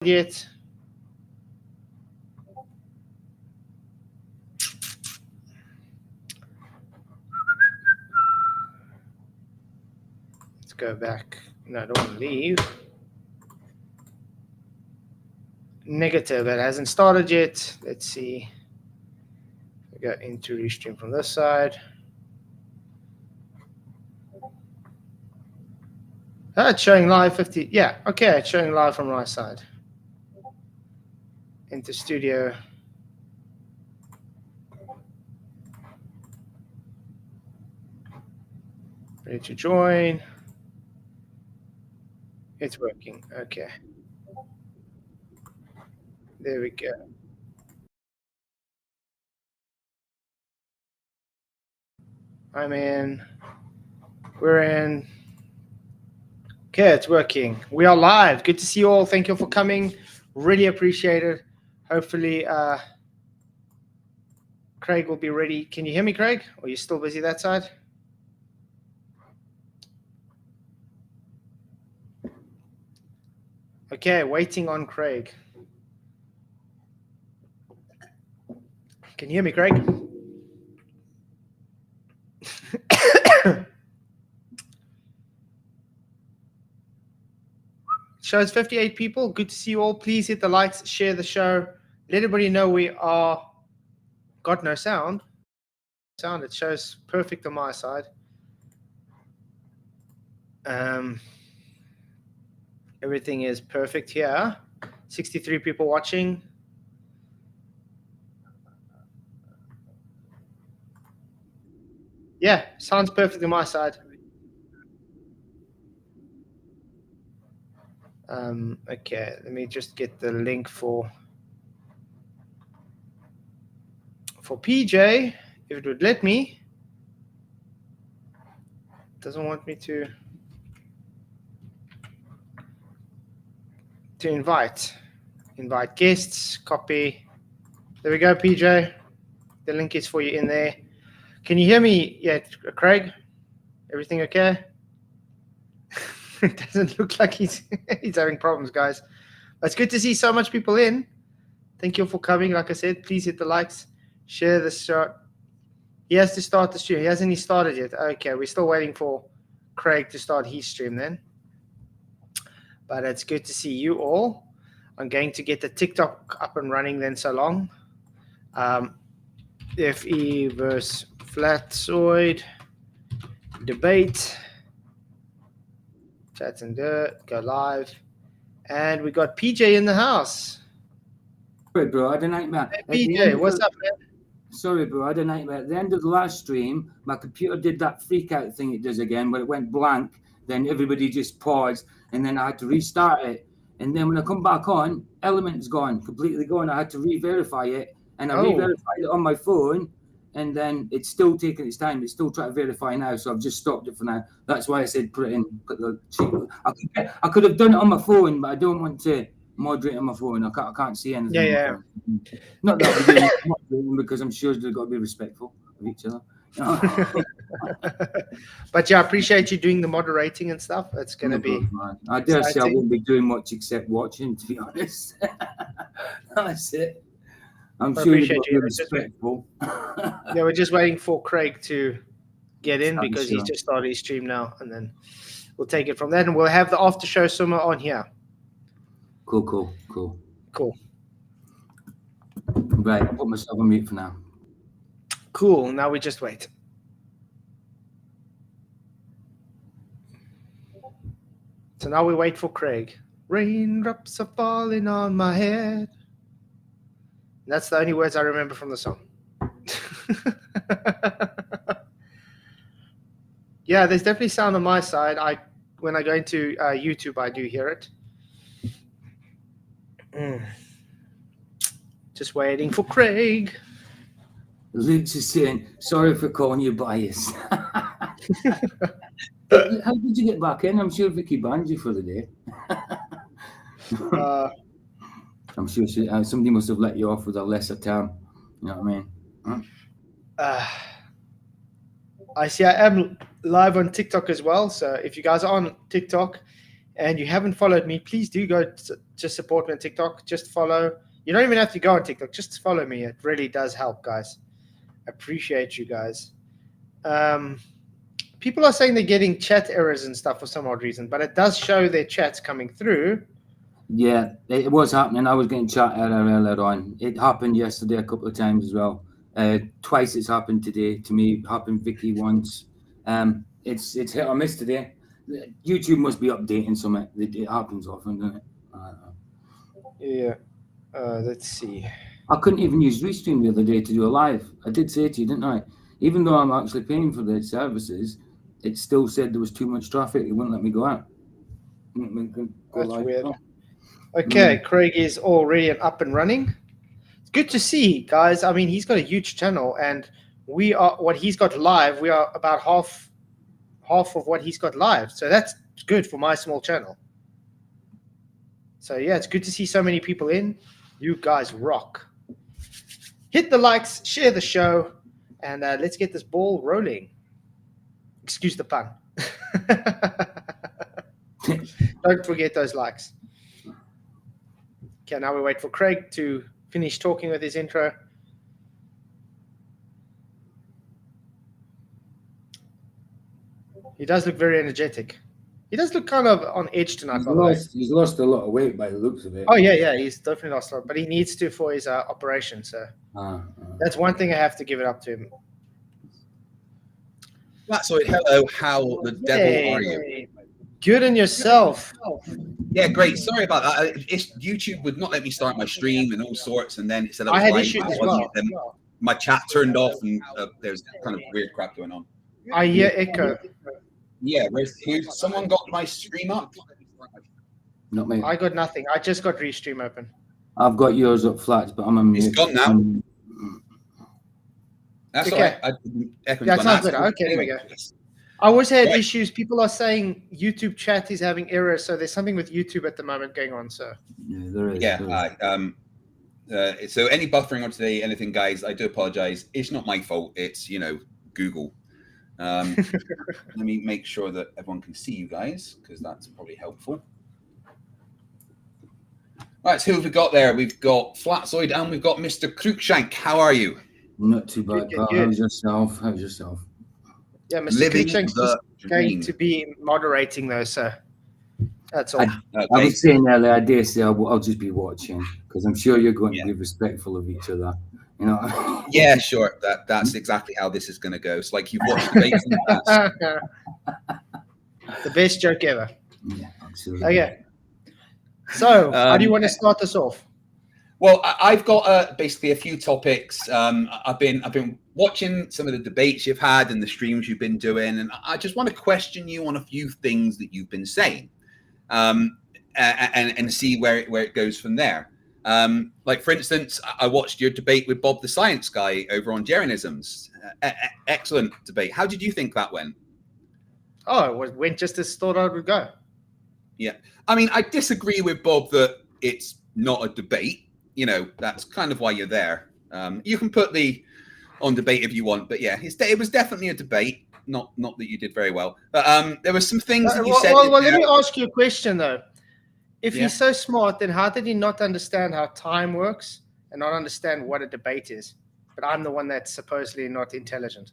yet. Let's go back. No, I don't want to leave. Negative. It hasn't started yet. Let's see. We go into restream from this side. It's showing live 50. Yeah, okay, it's showing live from my side. Into studio. Ready to join. It's working. Okay. There we go. I'm in. We're in. Okay, it's working. We are live. Good to see you all. Thank you for coming. Really appreciate it. Hopefully, Craig will be ready. Can you hear me, Craig? Or are you still busy that side? Okay, waiting on Craig. Can you hear me, Craig? Shows 58 people. Good to see you all. Please hit the likes, share the show. Let everybody know we are got no sound. It shows perfect on my side. Everything is perfect here. 63 people watching. Yeah, sounds perfect on my side. Okay, let me just get the link for PJ, if it would let me. It doesn't want me to invite guests, copy. There we go, PJ. The link is for you in there. Can you hear me yet, Craig? Everything okay? It doesn't look like he's having problems, guys. But it's good to see so much people in. Thank you for coming. Like I said, please hit the likes, share the show. He has to start the stream. He hasn't started yet. Okay, we're still waiting for Craig to start his stream then. But it's good to see you all. I'm going to get the TikTok up and running then so long. FE versus Flatzoid debate. Chat and dirt, go live. And we got PJ in the house. Sorry, bro, I had a nightmare. Hey, PJ, what's up, man? Sorry, bro, I had a nightmare. At the end of the last stream, my computer did that freak out thing it does again, where it went blank. Then everybody just paused, and then I had to restart it. And then when I come back on, Element's gone, completely gone. I had to re-verify it, and I re-verified it on my phone, and then it's still taking its time. It's still trying to verify now, so I've just stopped it for now. That's why I said put the cheat. I could have done it on my phone, but I don't want to moderate on my phone. I can't see anything. Yeah. Not that we're doing moderating, because I'm sure they've got to be respectful of each other. But yeah, I appreciate you doing the moderating and stuff. It's going to be. I dare say I won't be doing much except watching, to be honest. That's it. I'm sure you've got to be respectful. Yeah, we're just waiting for Craig to get in because he's just started his stream now, and then we'll take it from there, and we'll have the after show somewhere on here. Cool. Right, I'll put myself on mute for now. Cool. Now we just wait. So now we wait for Craig. Raindrops are falling on my head. That's the only words I remember from the song. Yeah, there's definitely sound on my side. When I go into YouTube, I do hear it. Just waiting for Craig. Luke's is saying, sorry for calling you biased. How did you get back in? I'm sure Vicky banned you for the day. I'm sure somebody must have let you off with a lesser term. You know what I mean? I see I am live on TikTok as well. So if you guys are on TikTok and you haven't followed me, please do go just support me on TikTok. Just follow. You don't even have to go on TikTok. Just follow me. It really does help, guys. Appreciate you guys. People are saying they're getting chat errors and stuff for some odd reason, but it does show their chats coming through. Yeah, it was happening. I was getting chat error earlier on. It happened yesterday a couple of times as well. Twice it's happened today to me. It happened Vicky once. It's hit or miss today. YouTube must be updating something. It happens often, doesn't it? Yeah. Let's see. I couldn't even use Restream the other day to do a live. I did say to you, didn't I? Even though I'm actually paying for the services, it still said there was too much traffic. It wouldn't let me go out. That's weird. Okay, Craig is already up and running. It's good to see, guys. I mean, he's got a huge channel, and we are what he's got live. We are about half of what he's got live, so that's good for my small channel. So yeah, it's good to see so many people in. You guys rock. Hit the likes, share the show, and let's get this ball rolling. Excuse the pun. Don't forget those likes. Okay, now we wait for Craig to finish talking with his intro. He does look very energetic. He does look kind of on edge tonight. He's lost a lot of weight by the looks of it. Oh, yeah, he's definitely lost a lot, but he needs to for his operation, so that's one thing I have to give it up to him. Flatzoid, hello, how the devil are you? Good and yourself. Yeah, great. Sorry about that. YouTube would not let me start my stream and all sorts, and then it said I had issues as well. My chat turned off, and there's kind of weird crap going on. I hear echo. Yeah, someone got my stream up? Not me. I got nothing. I just got Restream open. I've got yours up flat, but I'm on mute. It's gone now. That's okay. All right. That's not good. Okay, there we go. I always had issues. People are saying YouTube chat is having errors, so there's something with YouTube at the moment going on. So yeah, there is. Yeah. So any buffering on today, anything, guys, I do apologize. It's not my fault. It's Google. Let me make sure that everyone can see you guys, because that's probably helpful. Right, so who have we got there? We've got Flatzoid and we've got Mr. Cruikshank. How are you? Not too bad. How's yourself? Yeah, Mr. Cruikshank's going to be moderating though, so that's all. I was saying earlier, I dare say I'll just be watching, because I'm sure you're going to be respectful of each other. Yeah, sure. That's exactly how this is going to go. It's like you've watched debates in the past. The best joke ever. Yeah, absolutely. Okay. So, how do you want to start this off? Well, I've got basically a few topics. I've been watching some of the debates you've had and the streams you've been doing, and I just want to question you on a few things that you've been saying, and see where it goes from there. Like, for instance, I watched your debate with Bob the Science Guy over on Jeranisms. Excellent debate. How did you think that went? Oh, it went just as thought it would go. Yeah. I mean, I disagree with Bob that it's not a debate. That's kind of why you're there. You can put the on debate if you want, but yeah, it was definitely a debate. Not that you did very well, but there were some things that you said. Well, let me ask you a question though. If he's so smart, then how did he not understand how time works and not understand what a debate is? But I'm the one that's supposedly not intelligent.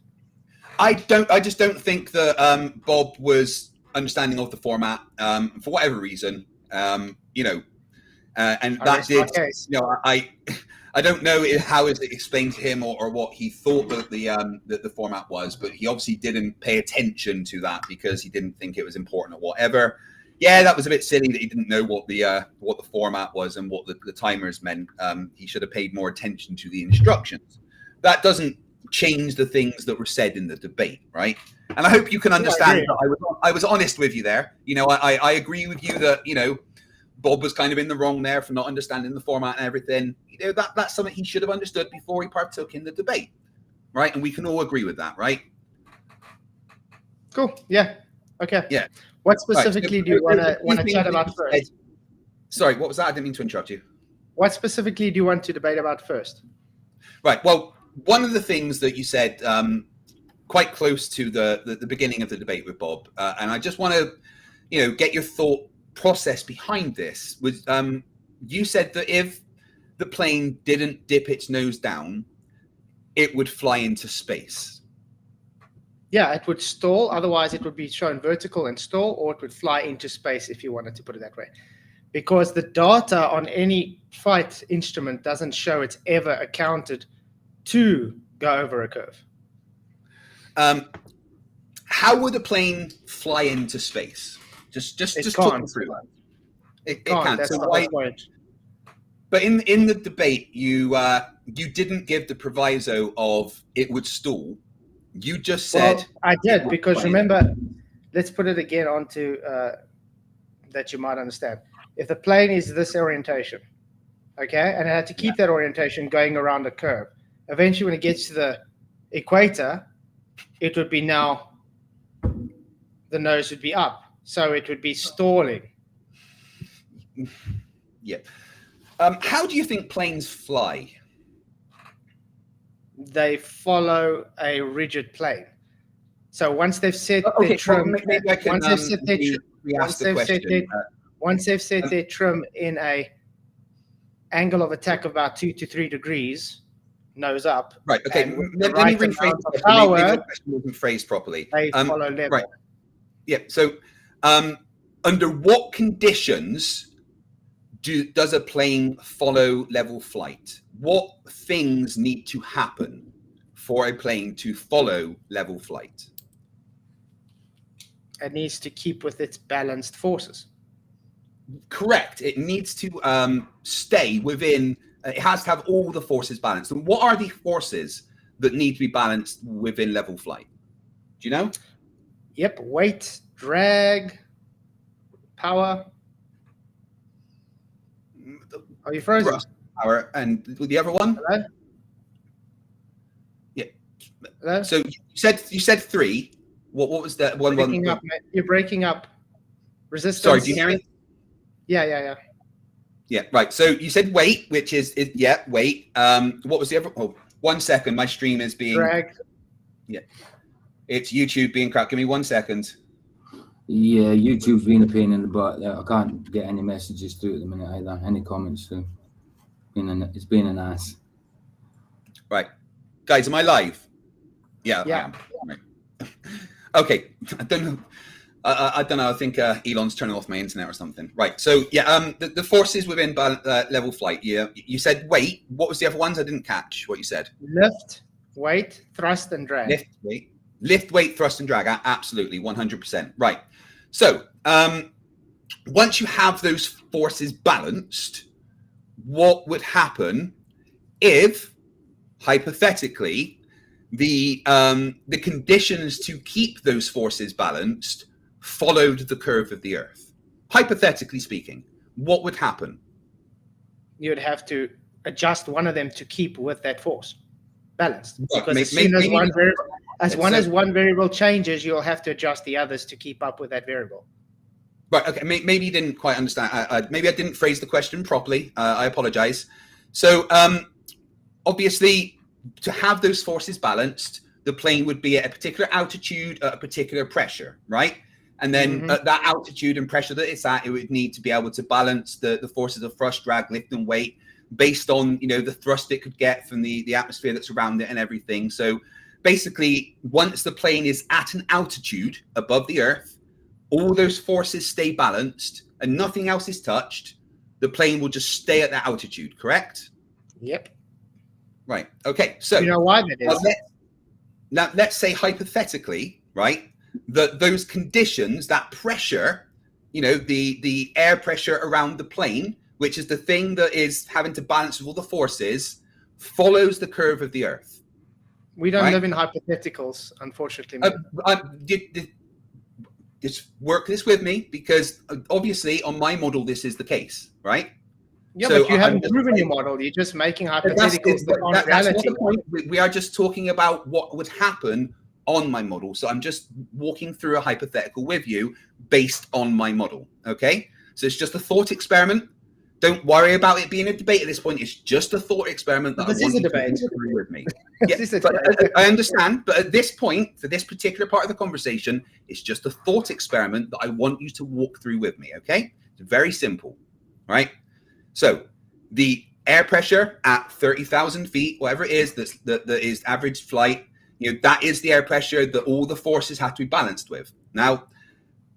I just don't think that Bob was understanding of the format for whatever reason. And that did. I don't know how it explained to him or what he thought that the format was, but he obviously didn't pay attention to that because he didn't think it was important or whatever. Yeah, that was a bit silly that he didn't know what the format was and what the timers meant. He should have paid more attention to the instructions. That doesn't change the things that were said in the debate, right? And I hope you can understand that I was honest with you there. I agree with you that Bob was kind of in the wrong there for not understanding the format and everything. That's something he should have understood before he partook in the debate, right? And we can all agree with that, right? Cool. Yeah. Okay. Yeah. What specifically do you want to chat about first? Sorry, what was that? I didn't mean to interrupt you. What specifically do you want to debate about first? Right. Well, one of the things that you said quite close to the beginning of the debate with Bob, and I just want to, get your thought process behind this was you said that if the plane didn't dip its nose down, it would fly into space. Yeah, it would stall. Otherwise, it would be shown vertical and stall, or it would fly into space if you wanted to put it that way. Because the data on any flight instrument doesn't show it's ever accounted to go over a curve. How would a plane fly into space? Just talk me through that. It can't. That's So the why? whole point. But in the debate, you didn't give the proviso of it would stall. You just said I did, because remember, let's put it again onto that you might understand. If the plane is this orientation, okay, and it had to keep that orientation going around a curve, eventually when it gets to the equator, it would be now, the nose would be up. So it would be stalling. Yeah. How do you think planes fly? They follow a rigid plane. So once they've set their trim, once they've set their trim in a angle of attack of about 2 to 3 degrees, nose up. Right. Okay. Let me rephrase the power. Maybe the question wasn't phrased properly. They follow level. Right. Yeah. So, under what conditions does a plane follow level flight? What things need to happen for a plane to follow level flight? It needs to keep with its balanced forces. Correct. It needs to stay within. It has to have all the forces balanced. And what are the forces that need to be balanced within level flight? Do you know? Yep. Weight, drag, power. Are you frozen? Power, and the other one? Hello? Yeah. Hello? So you said 3. What was that one? Up, you're breaking up. Resistance. Sorry, do you hear me? Yeah. Yeah, right. So you said weight, which is weight. What was the other? Oh, 1 second. My stream is being drag. Yeah, it's YouTube being cracked. Give me 1 second. Yeah, YouTube's been a pain in the butt. I can't get any messages through at the minute either. Any comments through. It's been an ass. Right, guys, am I live? Yeah. I am. Right. Okay, I don't know. I don't know. I think Elon's turning off my internet or something. Right. So yeah, the forces within level flight. Yeah, you said weight. What was the other ones? I didn't catch what you said. Lift, weight, thrust, and drag. Lift, weight, thrust, and drag. Absolutely, 100%. Right. So once you have those forces balanced, what would happen if, hypothetically, the conditions to keep those forces balanced followed the curve of the Earth? Hypothetically speaking, what would happen? You would have to adjust one of them to keep with that force balanced. Right. Because as soon as one variable changes, you'll have to adjust the others to keep up with that variable. Right. Okay. Maybe you didn't quite understand. Maybe I didn't phrase the question properly. I apologize. So obviously, to have those forces balanced, the plane would be at a particular altitude, at a particular pressure, right? And then at that altitude and pressure that it's at, it would need to be able to balance the forces of thrust, drag, lift, and weight based on, the thrust it could get from the atmosphere that's around it and everything. So basically, once the plane is at an altitude above the Earth, all those forces stay balanced and nothing else is touched. The plane will just stay at that altitude, correct? Yep. Right. Okay. So you know why that is? Now, let's say hypothetically, right, that those conditions, that pressure, the air pressure around the plane, which is the thing that is having to balance with all the forces, follows the curve of the Earth. We don't live in hypotheticals, unfortunately. Just work this with me, because obviously on my model this is the case, right? Yeah, so but you haven't proven your model. You're just making hypotheticals that aren't reality. That's not the point. We are just talking about what would happen on my model. So I'm just walking through a hypothetical with you based on my model. Okay? So it's just a thought experiment. Don't worry about it being a debate at this point. It's just a thought experiment that I want you to agree with me. Yeah, I understand, but at this point, for this particular part of the conversation, it's just a thought experiment that I want you to walk through with me. Okay? It's very simple, right? So the air pressure at 30,000 feet, whatever it is, that is average flight, that is the air pressure that all the forces have to be balanced with. Now,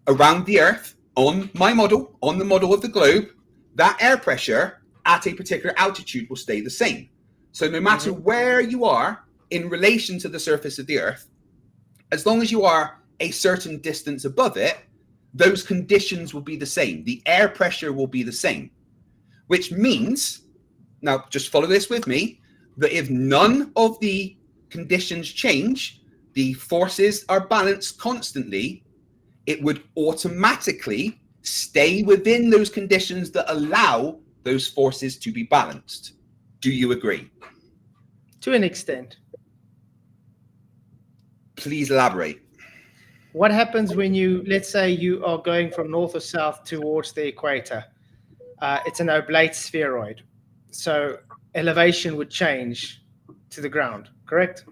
around the Earth, on my model, on the model of the globe, that air pressure at a particular altitude will stay the same. So no matter where you are in relation to the surface of the Earth, as long as you are a certain distance above it, those conditions will be the same. The air pressure will be the same, which means, now just follow this with me, that if none of the conditions change, the forces are balanced constantly, it would automatically stay within those conditions that allow those forces to be balanced. Do you agree? To an extent. Please elaborate. What happens when you, let's say you are going from north or south towards the equator? It's an oblate spheroid. So elevation would change to the ground, correct?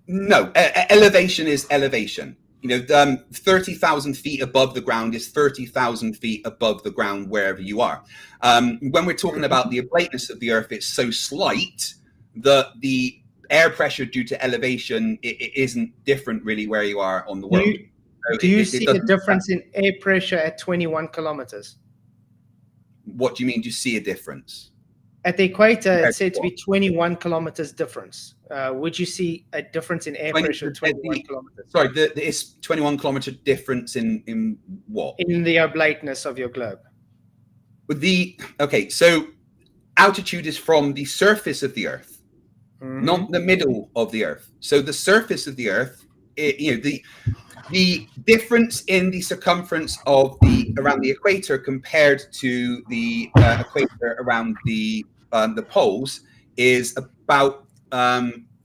No, elevation is elevation. 30,000 feet above the ground is 30,000 feet above the ground wherever you are. When we're talking about the oblateness of the Earth, it's so slight that the air pressure due to elevation it isn't different really where you are on the world. Do you see a difference in air pressure at 21 kilometers? What do you mean? Do you see a difference? At the equator, it's said to be 21 kilometers difference. Would you see a difference in air pressure at 21 kilometers? Sorry, it's 21 kilometer difference in what? In the oblateness of your globe. Okay, so altitude is from the surface of the Earth, not the middle of the Earth. So the surface of the Earth, the difference in the circumference of around the equator compared to the equator around the poles is about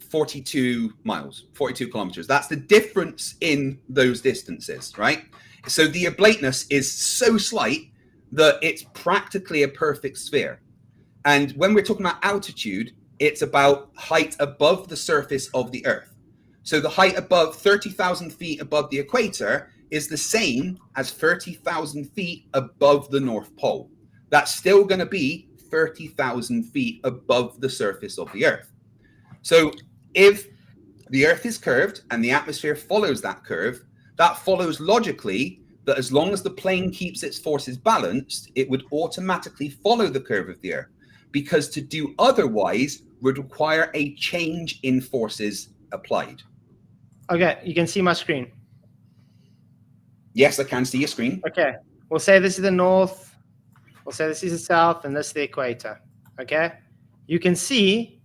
42 miles, 42 kilometers. That's the difference in those distances, right? So the oblateness is so slight that it's practically a perfect sphere. And when we're talking about altitude, it's about height above the surface of the Earth. So the height above 30,000 feet above the equator is the same as 30,000 feet above the North Pole. That's still going to be 30,000 feet above the surface of the Earth. So if the Earth is curved and the atmosphere follows that curve, that follows logically that as long as the plane keeps its forces balanced, it would automatically follow the curve of the Earth, because to do otherwise would require a change in forces applied. Okay, you can see my screen. Yes, I can see your screen. Okay, we'll say this is the north, we'll say this is the south, and this is the equator. Okay, you can see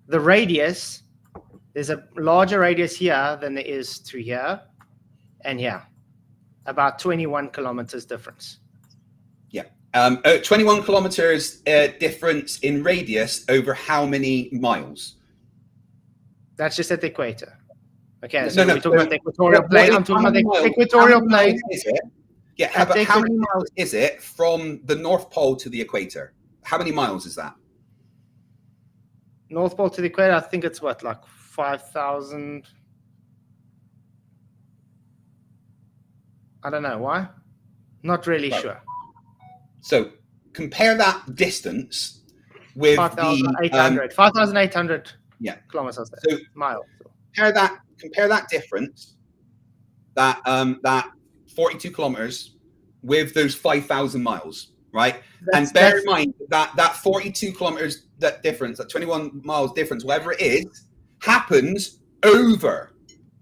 the radius. There's a larger radius here than there is to here and here. About 21 kilometers difference. Yeah, 21 kilometers difference in radius over how many miles? That's just at the equator. Okay, so we're talking about the equatorial plane. I'm talking about the equatorial plane. Yeah, but how many miles is it from the North Pole to the equator? How many miles is that? North Pole to the equator, I think it's what, like 5,000? I don't know. Why? Not really sure. So compare that distance with 5,800. 5,800 kilometers. So miles. Compare that difference, that 42 kilometers, with those 5,000 miles, right? And bear in mind that 42 kilometers, that difference, that 21 miles difference, whatever it is, happens over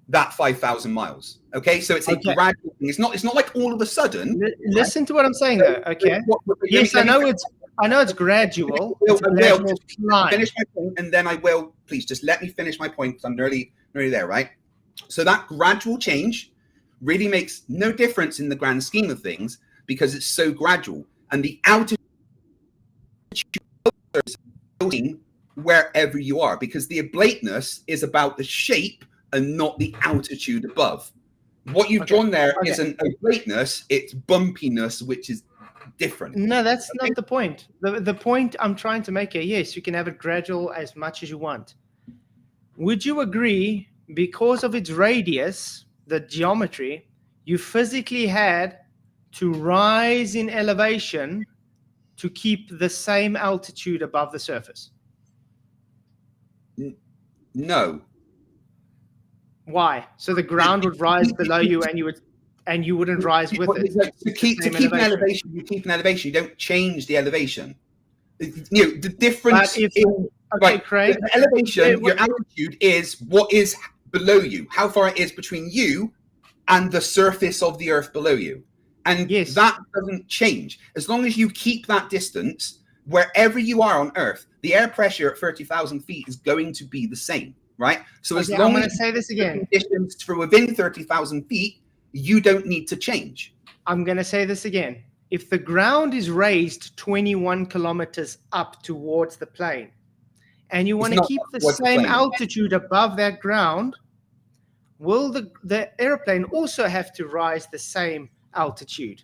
that 5,000 miles. Okay, so it's a gradual thing. It's not like all of a sudden. Listen to what I'm saying, though. Okay. Yes, I know it's gradual. It's a gradual climb. Finish my point, and then I will. Please just let me finish my point, because I'm nearly there, right? So that gradual change really makes no difference in the grand scheme of things, because it's so gradual, and the altitude is wherever you are, because the oblateness is about the shape and not the altitude above. What you've drawn there is an oblateness, it's bumpiness, which is different. No, that's not the point. The point I'm trying to make here, yes, you can have it gradual as much as you want. Would you agree, because of its radius, the geometry, you physically had to rise in elevation to keep the same altitude above the surface? No. Why? So the ground would rise below you, and you wouldn't rise with it. To keep an elevation, you keep an elevation. You don't change the elevation. The difference. Craig, the elevation, your altitude is what is below you, how far it is between you and the surface of the earth below you. And that doesn't change. As long as you keep that distance, wherever you are on Earth, the air pressure at 30,000 feet is going to be the same, right? So as long as the distance for within 30,000 feet, you don't need to change. I'm going to say this again. If the ground is raised 21 kilometers up towards the plane, and you want to keep the same altitude above that ground, will the airplane also have to rise the same altitude?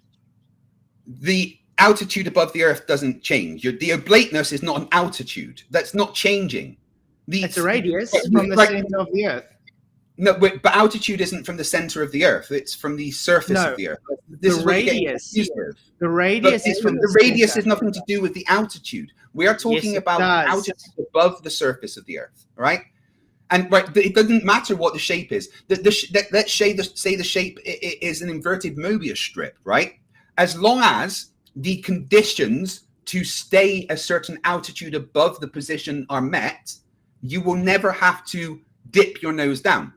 The altitude above the earth doesn't change. The oblateness is not an altitude. That's not changing. It's a radius from the center of the earth. No, but altitude isn't from the center of the earth. It's from the surface of the earth. The radius is from the radius has nothing to do with the altitude. We are talking about altitude above the surface of the earth, right? And it doesn't matter what the shape is. Let's say the shape is an inverted Mobius strip, right? As long as the conditions to stay a certain altitude above the position are met, you will never have to dip your nose down.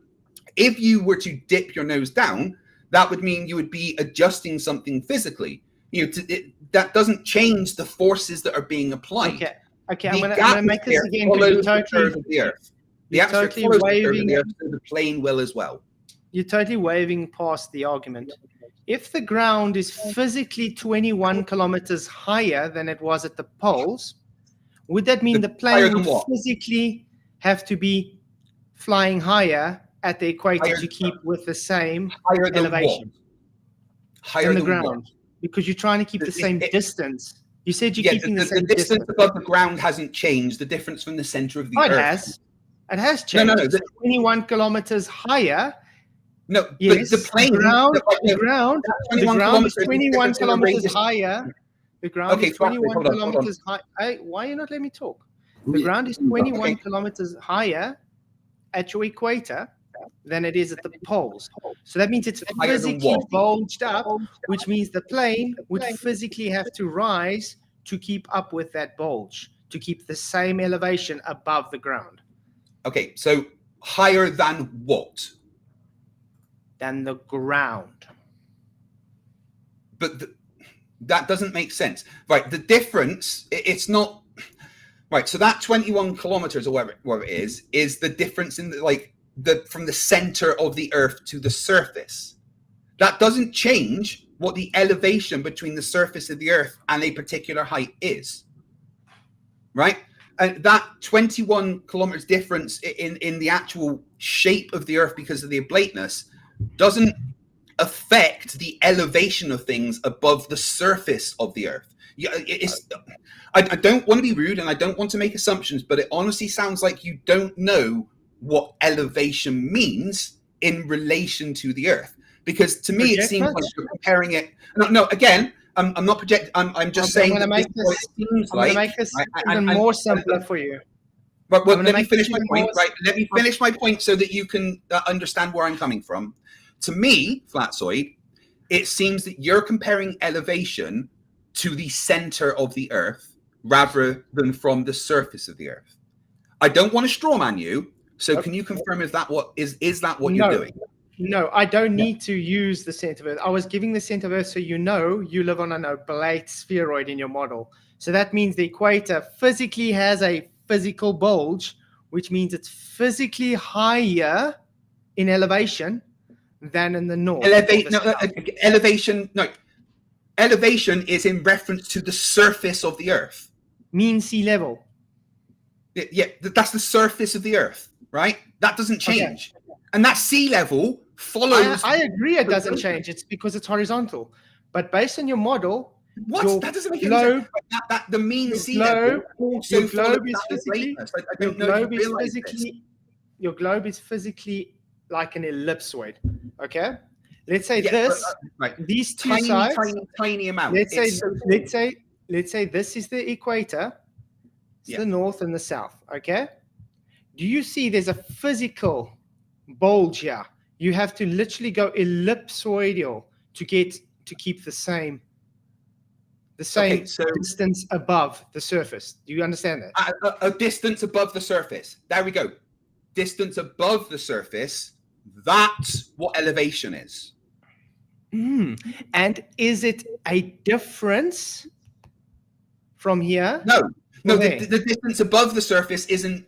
If you were to dip your nose down, that would mean you would be adjusting something physically. That doesn't change the forces that are being applied. Okay. I'm going to make this again because the atmosphere follows the curve of the earth, so the plane will as well. You're totally waving past the argument. If the ground is physically 21 kilometers higher than it was at the poles, would that mean the plane would physically have to be flying higher at the equator to keep with the same elevation? Higher than the than ground. What? Because you're trying to keep the same distance. You said you're keeping the same distance. The distance above the ground hasn't changed. The difference from the center of the earth. It has changed. No. 21 kilometers higher. No, yes, but the plane, the ground is 21 kilometers higher. The ground is 21 kilometers high. Why are you not letting me talk? The ground is 21 kilometers higher at your equator than it is at the poles. So that means it's physically bulged up, which means the plane would physically have to rise to keep up with that bulge, to keep the same elevation above the ground. Okay, so higher than what? Than the ground. But that doesn't make sense. Right, the difference, it's not... Right, so that 21 kilometers or whatever it is the difference in from the center of the earth to the surface. That doesn't change what the elevation between the surface of the earth and a particular height is. Right? And that 21 kilometers difference in the actual shape of the earth because of the oblateness doesn't affect the elevation of things above the surface of the earth. I don't want to be rude and I don't want to make assumptions, but it honestly sounds like you don't know what elevation means in relation to the earth. Because to me, it seems like you're comparing it. No, again, I'm not projecting. I'm just saying. I'm going to make this even more simpler for you. But let me finish my point. Right, let me finish my point so that you can understand where I'm coming from. To me, Flatzoid, it seems that you're comparing elevation to the center of the earth rather than from the surface of the earth. I don't want to strawman you, so can you confirm is that what you're doing? No, I don't need to use the center of earth. I was giving the center of earth so you live on an oblate spheroid in your model. So that means the equator physically has a physical bulge, which means it's physically higher in elevation than in the north. Elevation is in reference to the surface of the earth. Mean sea level. Yeah, that's the surface of the earth, right? That doesn't change. Okay. And that sea level follows... I agree it doesn't change. It's because it's horizontal. But based on your model... What? That doesn't make any sense. The mean sea level also your globe is physically... Your globe is physically like an ellipsoid, okay? let's say these two sides, tiny amount. Let's say this is the equator, it's the north and the south. Okay. Do you see there's a physical bulge here? You have to literally go ellipsoidal to keep the same distance above the surface. Do you understand that? A distance above the surface. There we go. Distance above the surface. That's what elevation is. And is it a difference from here? No. The distance above the surface isn't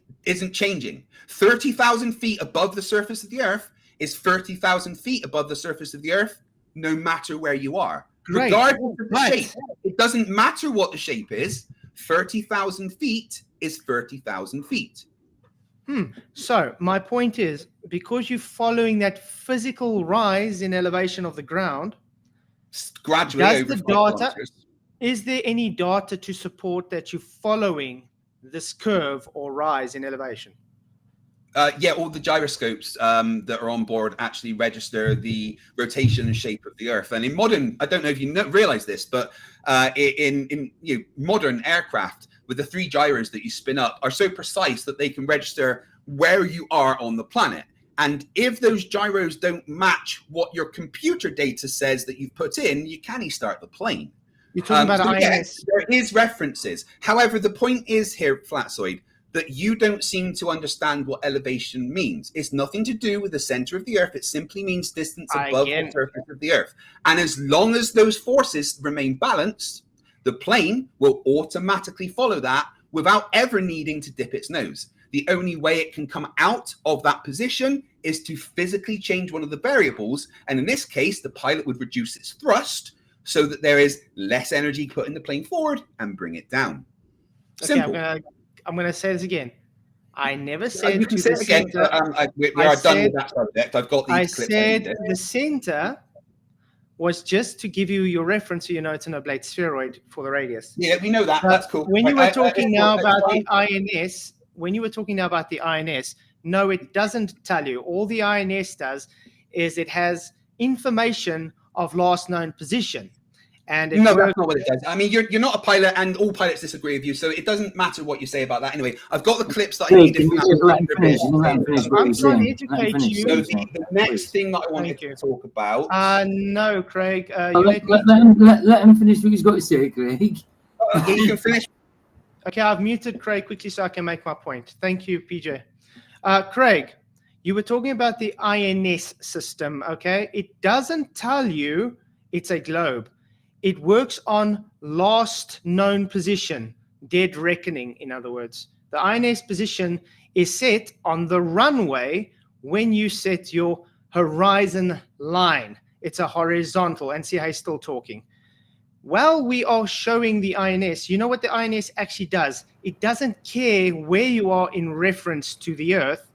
changing. 30,000 feet above the surface of the Earth is 30,000 feet above the surface of the Earth, no matter where you are. Great. Regardless of the shape, it doesn't matter what the shape is. 30,000 feet is 30,000 feet. So my point is, because you're following that physical rise in elevation of the ground, gradually does over the 5 data, kilometers. is there any data to support that you're following this curve or rise in elevation? All the gyroscopes that are on board actually register the rotation and shape of the Earth. And in modern, I don't know if you realize this, but in modern aircraft, with the 3 gyros that you spin up, are so precise that they can register where you are on the planet. And if those gyros don't match what your computer data says that you've put in, you can't start the plane. You're talking about INS. Yes, there is references. However, the point is here, Flatzoid, that you don't seem to understand what elevation means. It's nothing to do with the center of the Earth. It simply means distance above the surface of the Earth. And as long as those forces remain balanced, the plane will automatically follow that without ever needing to dip its nose. The only way it can come out of that position is to physically change one of the variables. And in this case, the pilot would reduce its thrust so that there is less energy put in the plane forward and bring it down. Simple. Okay, I'm going to say this again. I never said you can say it again. We are done with that subject. I've got these clips. I said the center was just to give you your reference, so you know it's an oblate spheroid for the radius. Yeah, we know that. That's cool. When you were talking now about the INS, no, it doesn't tell you. All the INS does is it has information of last known position. And no, that's not what it does. I mean, you're not a pilot, and all pilots disagree with you, so it doesn't matter what you say about that. Anyway, I've got the clips that I needed. I'm trying to educate you. So the next thing that I wanted to talk about. No, Craig. Let him finish what he's got to say, Craig. He can finish. Okay, I've muted Craig quickly so I can make my point. Thank you, PJ. Craig, you were talking about the INS system, okay? It doesn't tell you it's a globe. It works on last known position, dead reckoning, in other words. The INS position is set on the runway when you set your horizon line. It's a horizontal, and see how he's still talking. While we are showing the INS, you know what the INS actually does? It doesn't care where you are in reference to the Earth.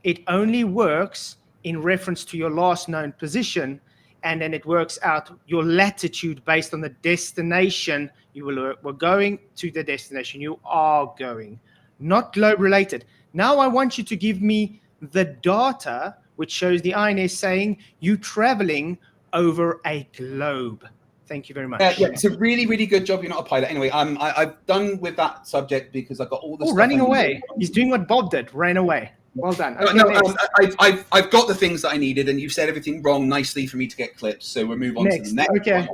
It only works in reference to your last known position, and then it works out your latitude based on the destination you were going to, the destination you are going, not globe related. Now I want you to give me the data which shows the INS saying you traveling over a globe. Thank you very much. Yeah, it's a really, really good job. You're not a pilot. Anyway, I've done with that subject because I've got all the stuff. Running away. He's doing what Bob did, ran away. Well done. Okay, I've got the things that I needed, and you've said everything wrong nicely for me to get clips. So we'll move on to the next one.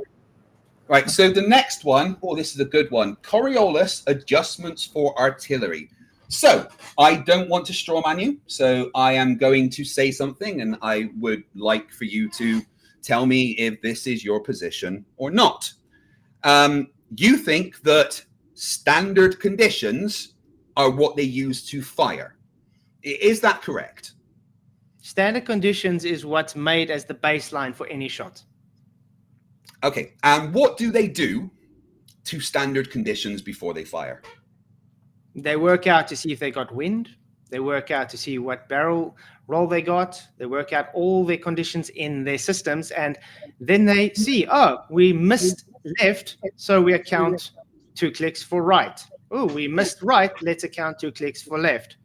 Right, so the next one, this is a good one. Coriolis adjustments for artillery. So I don't want to strawman you, so I am going to say something, and I would like for you to tell me if this is your position or not. You think that standard conditions are what they use to fire. Is that correct? Standard conditions is what's made as the baseline for any shot. Okay, and what do they do to standard conditions before they fire? They work out to see if they got wind. They work out to see what barrel roll they got. They work out all their conditions in their systems, and then they see, we missed left, so we account 2 clicks for right. Oh, we missed right, let's account 2 clicks for left.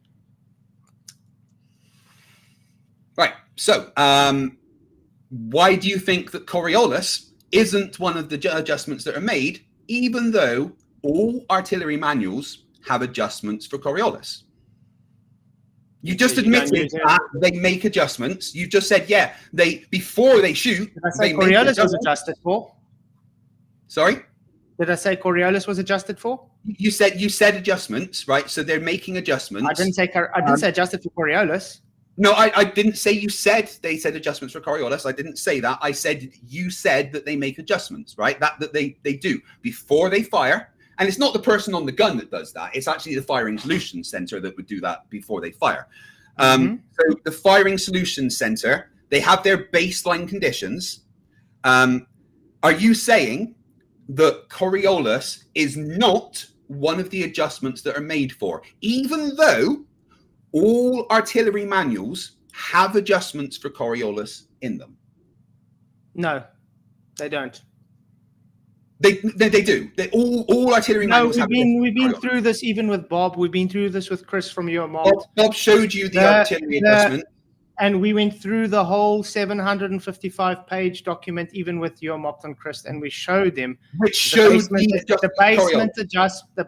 Right. So why do you think that Coriolis isn't one of the adjustments that are made, even though all artillery manuals have adjustments for Coriolis? You just admitted that they make adjustments. You just said, yeah, before they shoot. Did I say Coriolis was adjusted for? Sorry? Did I say Coriolis was adjusted for? You said adjustments, right? So they're making adjustments. I didn't say adjusted for Coriolis. No, I didn't say you said they said adjustments for Coriolis. I didn't say that. I said you said that they make adjustments, right? That they do before they fire. And it's not the person on the gun that does that. It's actually the firing solutions center that would do that before they fire. So the firing solutions center, they have their baseline conditions. Are you saying that Coriolis is not one of the adjustments that are made for, even though all artillery manuals have adjustments for Coriolis in them? No, they don't. They do. All artillery manuals. We've been through this even with Bob. We've been through this with Chris from your mob. Bob showed you the artillery adjustment. And we went through the whole 755-page document, even with your mob and Chris, and we showed them. Which showed the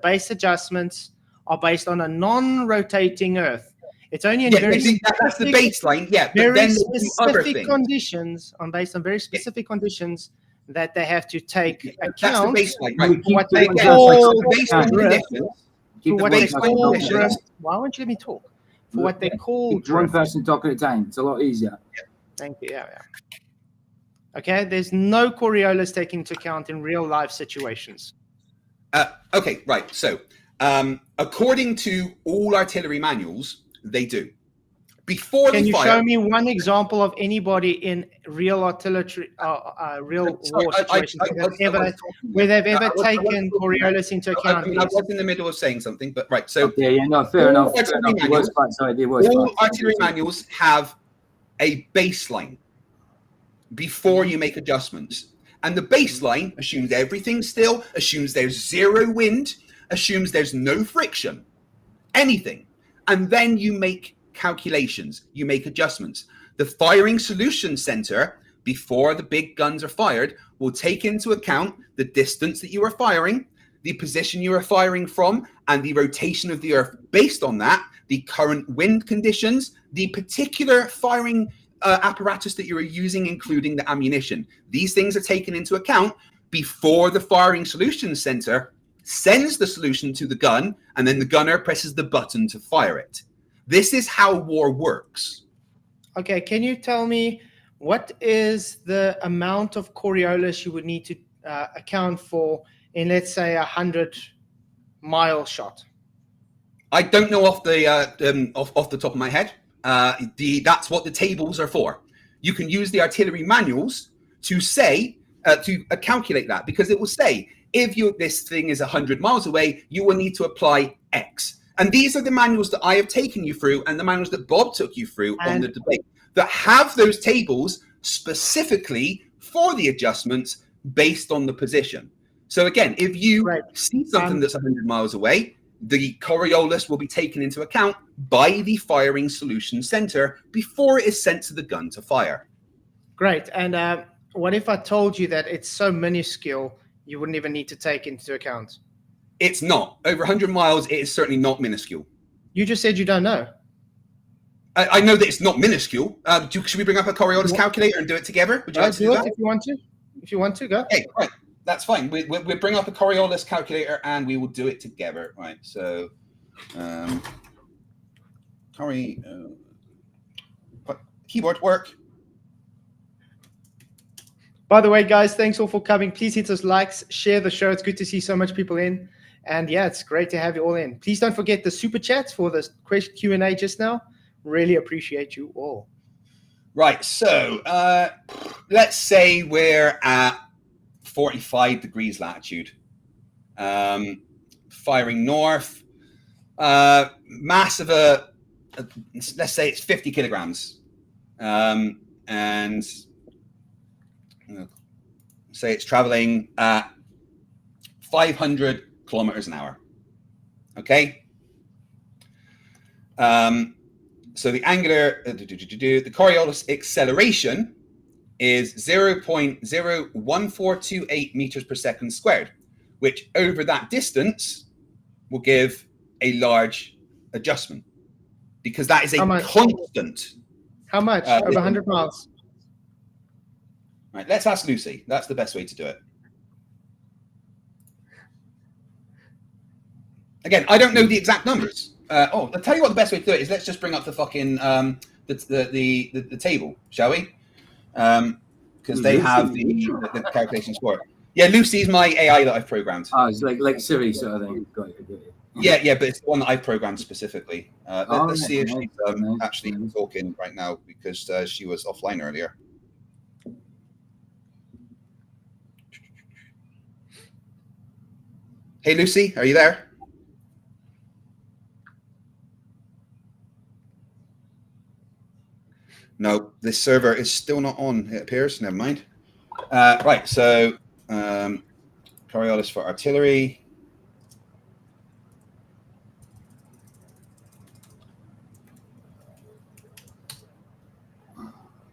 base adjustments are based on a non-rotating Earth. It's only in very specific, that's the baseline. Yeah, but very then specific conditions, based on very specific conditions that they have to take account. That's the baseline, right? What they call Why won't you let me talk? For what they call one person talking at a time. It's a lot easier. Thank you. Yeah. Okay, there's no Coriolis taken into account in real life situations. Okay, right. So, according to all artillery manuals, they do. Before Can they you fire, show me one example of anybody in real artillery, real war situations where they've ever taken Coriolis into account? I was in the middle of saying something, but right. So, fair enough. All artillery manuals have a baseline before you make adjustments. And the baseline assumes everything's still, assumes there's zero wind, assumes there's no friction, anything. And then you make calculations, you make adjustments. The firing solutions center, before the big guns are fired, will take into account the distance that you are firing, the position you are firing from, and the rotation of the Earth. Based on that, the current wind conditions, the particular firing apparatus that you are using, including the ammunition. These things are taken into account before the firing solutions center sends the solution to the gun, and then the gunner presses the button to fire it. This is how war works. Okay, can you tell me what is the amount of Coriolis you would need to account for in, let's say, 100-mile shot? I don't know off the off the top of my head. That's what the tables are for. You can use the artillery manuals to say to calculate that, because it will say if this thing is 100 miles away, you will need to apply X. And these are the manuals that I have taken you through, and the manuals that Bob took you through on the debate, that have those tables specifically for the adjustments based on the position. So again, if you see something that's 100 miles away, the Coriolis will be taken into account by the firing solution center before it is sent to the gun to fire. Great. And what if I told you that it's so minuscule, you wouldn't even need to take into account? It's not. Over 100 miles, it is certainly not minuscule. You just said you don't know. I know that it's not minuscule. Should we bring up a Coriolis calculator and do it together? Would you like to do that? If you want to. If you want to, go. Okay, right. That's fine. We'll bring up a Coriolis calculator and we will do it together. Right. So, keyboard work. By the way, guys, thanks all for coming. Please hit those likes, share the show. It's good to see so much people in. And yeah, it's great to have you all in. Please don't forget the super chats for the Q&A just now. Really appreciate you all. Right. So let's say we're at 45 degrees latitude. Firing north. Mass of let's say it's 50 kilograms. And say it's traveling at 500 kilometers an hour. Okay. So the angular, the Coriolis acceleration is 0.01428 meters per second squared, which over that distance will give a large adjustment because that is a constant. How much? Over 100 miles. Right, let's ask Lucy. That's the best way to do it. Again, I don't know the exact numbers. I'll tell you what the best way to do it is. Let's just bring up the fucking the table, shall we? Because they have the calculations for it. Yeah, Lucy's my AI that I've programmed. Oh, it's like Siri sort of thing. Got it. Yeah, but it's the one that I've programmed specifically. Let's see if she's actually talking right now because she was offline earlier. Hey, Lucy, are you there? No, this server is still not on, it appears. Never mind. Right, so Coriolis for artillery.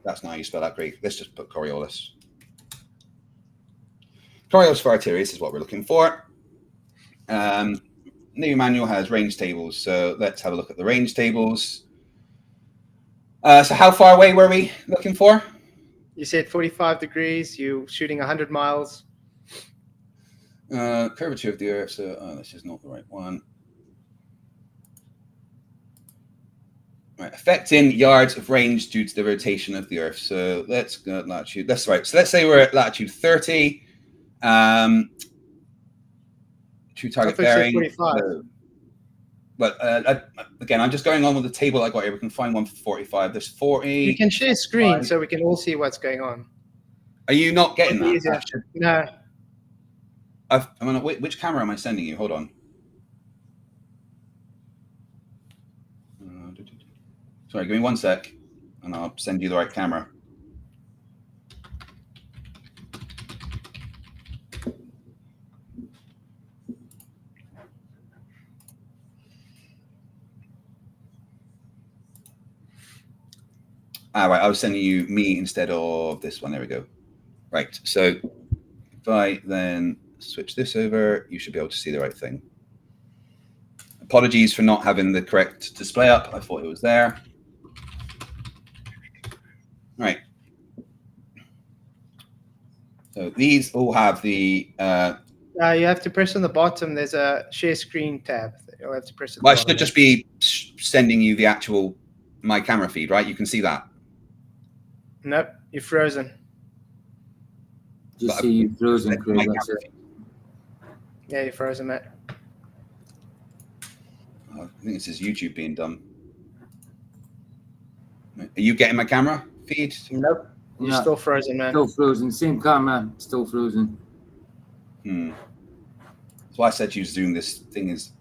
That's not how you spell that. Great. Let's just put Coriolis. Coriolis for artillery, this is what we're looking for. New manual has range tables, so let's have a look at the range tables. So how far away were we looking for? You said 45 degrees. You shooting 100 miles. Curvature of the Earth. So this is not the right one. Right, affecting yards of range due to the rotation of the Earth. So let's go at latitude. That's right. So let's say we're at latitude 30. True target bearing. 45. But again, I'm just going on with the table I got here. We can find one for 45. There's 40. You can share screen so we can all see what's going on. Are you not getting that? No. Which camera am I sending you? Hold on. Sorry, give me 1 sec, and I'll send you the right camera. All right, I was sending you me instead of this one. There we go. Right, so if I then switch this over, you should be able to see the right thing. Apologies for not having the correct display up. I thought it was there. Right. So these all have the... you have to press on the bottom. There's a share screen tab. You'll have to press it. Well, I should just be sending you the actual my camera feed, right? You can see that. Nope, you're frozen. Just see you frozen, Craig. That's it. Yeah, you're frozen, Matt. I think this is YouTube being dumb. Are you getting my camera feed? Nope. You're still frozen, man. Still frozen. Same camera, still frozen. That's why I said you zoom. This thing is...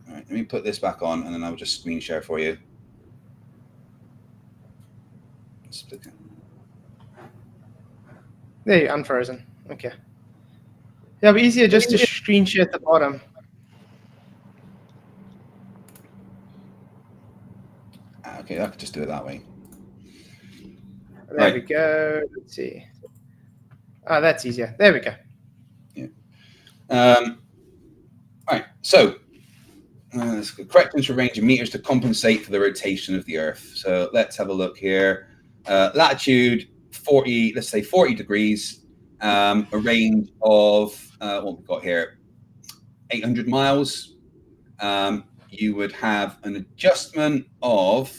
All right, let me put this back on, and then I'll just screen share for you. There, you're unfrozen. Okay. Yeah, but easier just to screen share at the bottom. Okay, I could just do it that way. There we go. Let's see. Oh, that's easier. There we go. Yeah. Right. So, correct initial range of meters to compensate for the rotation of the Earth. So let's have a look here. Latitude 40. Let's say 40 degrees. A range of what we've got here, 800 miles. You would have an adjustment of.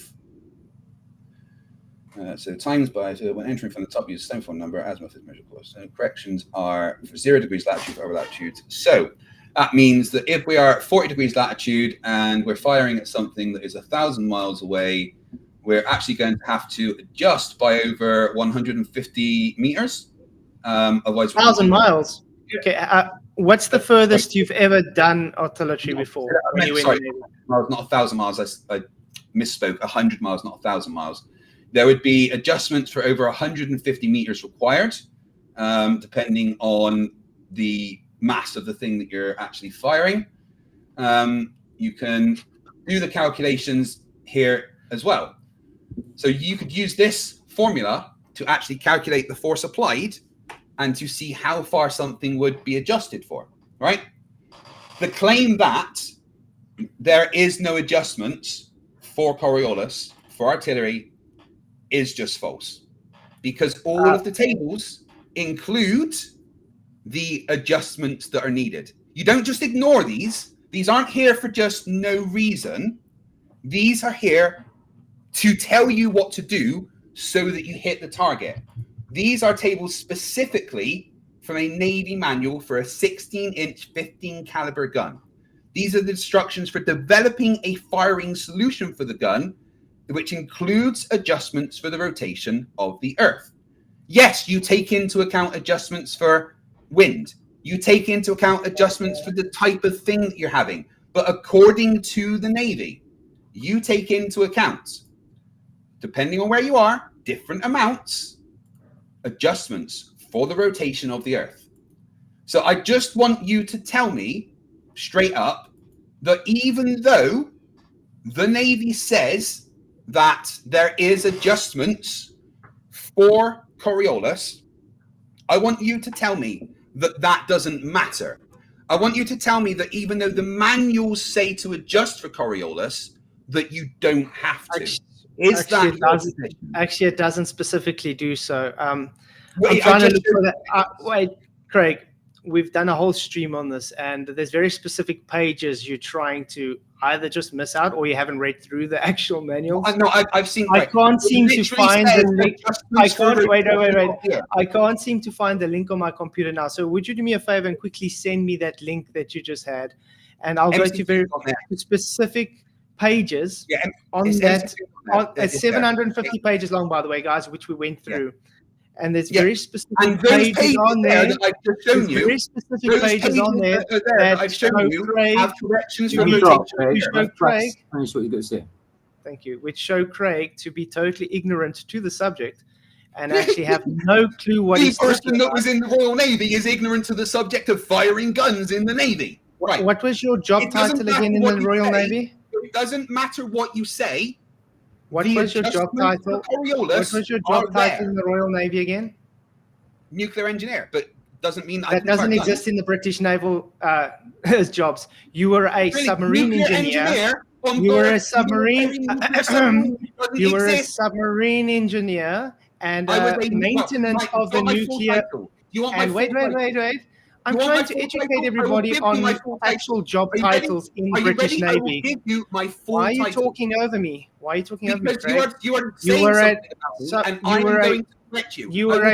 So times by, so when entering from the top, use the same phone number as method measure course. So corrections are for 0 degrees latitude over latitude. So that means that if we are at 40 degrees latitude and we're firing at something that is 1,000 miles away, we're actually going to have to adjust by over 150 meters. Otherwise, 1,000 miles. Okay. What's the furthest you've ever done artillery before? Sorry, not 1,000 miles. I misspoke. 100 miles, not 1,000 miles. There would be adjustments for over 150 meters required, depending on the mass of the thing that you're actually firing. You can do the calculations here as well. So you could use this formula to actually calculate the force applied and to see how far something would be adjusted for, right? The claim that there is no adjustments for Coriolis, for artillery, is just false, because all of the tables include the adjustments that are needed. You don't just ignore these. These aren't here for just no reason. These are here to tell you what to do so that you hit the target. These are tables specifically from a Navy manual for a 16-inch 15 caliber gun. These are the instructions for developing a firing solution for the gun, which includes adjustments for the rotation of the Earth. Yes, you take into account adjustments for wind. You take into account adjustments for the type of thing that you're having. But according to the Navy, you take into account, depending on where you are, different amounts, adjustments for the rotation of the Earth. So I just want you to tell me straight up that even though the Navy says that there is adjustments for Coriolis, I want you to tell me that that doesn't matter. I want you to tell me that even though the manuals say to adjust for Coriolis, that you don't have to. Actually, it doesn't specifically do so. Wait, I'm trying to look for that. Wait, Craig, we've done a whole stream on this, and there's very specific pages you're trying to either just miss out or you haven't read through the actual manuals. No, I've seen. I can't seem to find the link. I can't. Wait. I can't seem to find the link on my computer now. So would you do me a favor and quickly send me that link that you just had, and I'll go to very specific pages on that. It's 750 pages long, by the way, guys, which we went through. And there's very specific pages on there that I've just shown you. Very specific pages on there that I've shown you have corrections from Craig. Finish what you're going to say. Thank you. Which show Craig to be totally ignorant to the subject and actually have no clue what he's talking about. The person that was in the Royal Navy is ignorant to the subject of firing guns in the Navy. Right. What was your job title again in the Royal Navy? It doesn't matter what you say. What was your job title? What was your job title in the Royal Navy again? Nuclear engineer, but doesn't mean that doesn't exist in the British naval jobs. You were a submarine engineer. You were a submarine. You were a submarine engineer and maintenance of the nuclear. And wait. I'm trying to educate everybody on actual job titles in the British Navy. Why are you talking over me? Why are you talking over me, Craig? You are saying something about me, and I'm going to correct you. You were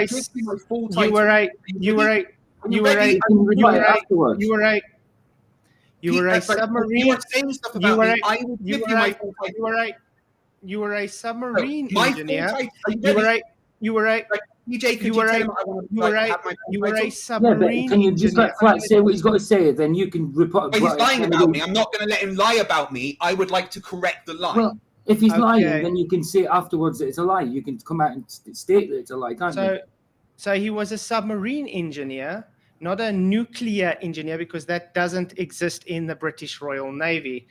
a submarine engineer. You were a submarine. Can you just let Flat say what he's got to say? Then you can report. But he's lying about me. I'm not going to let him lie about me. I would like to correct the lie. Well, if he's lying, then you can say afterwards that it's a lie. You can come out and state that it's a lie, can't you? So he was a submarine engineer, not a nuclear engineer, because that doesn't exist in the British Royal Navy.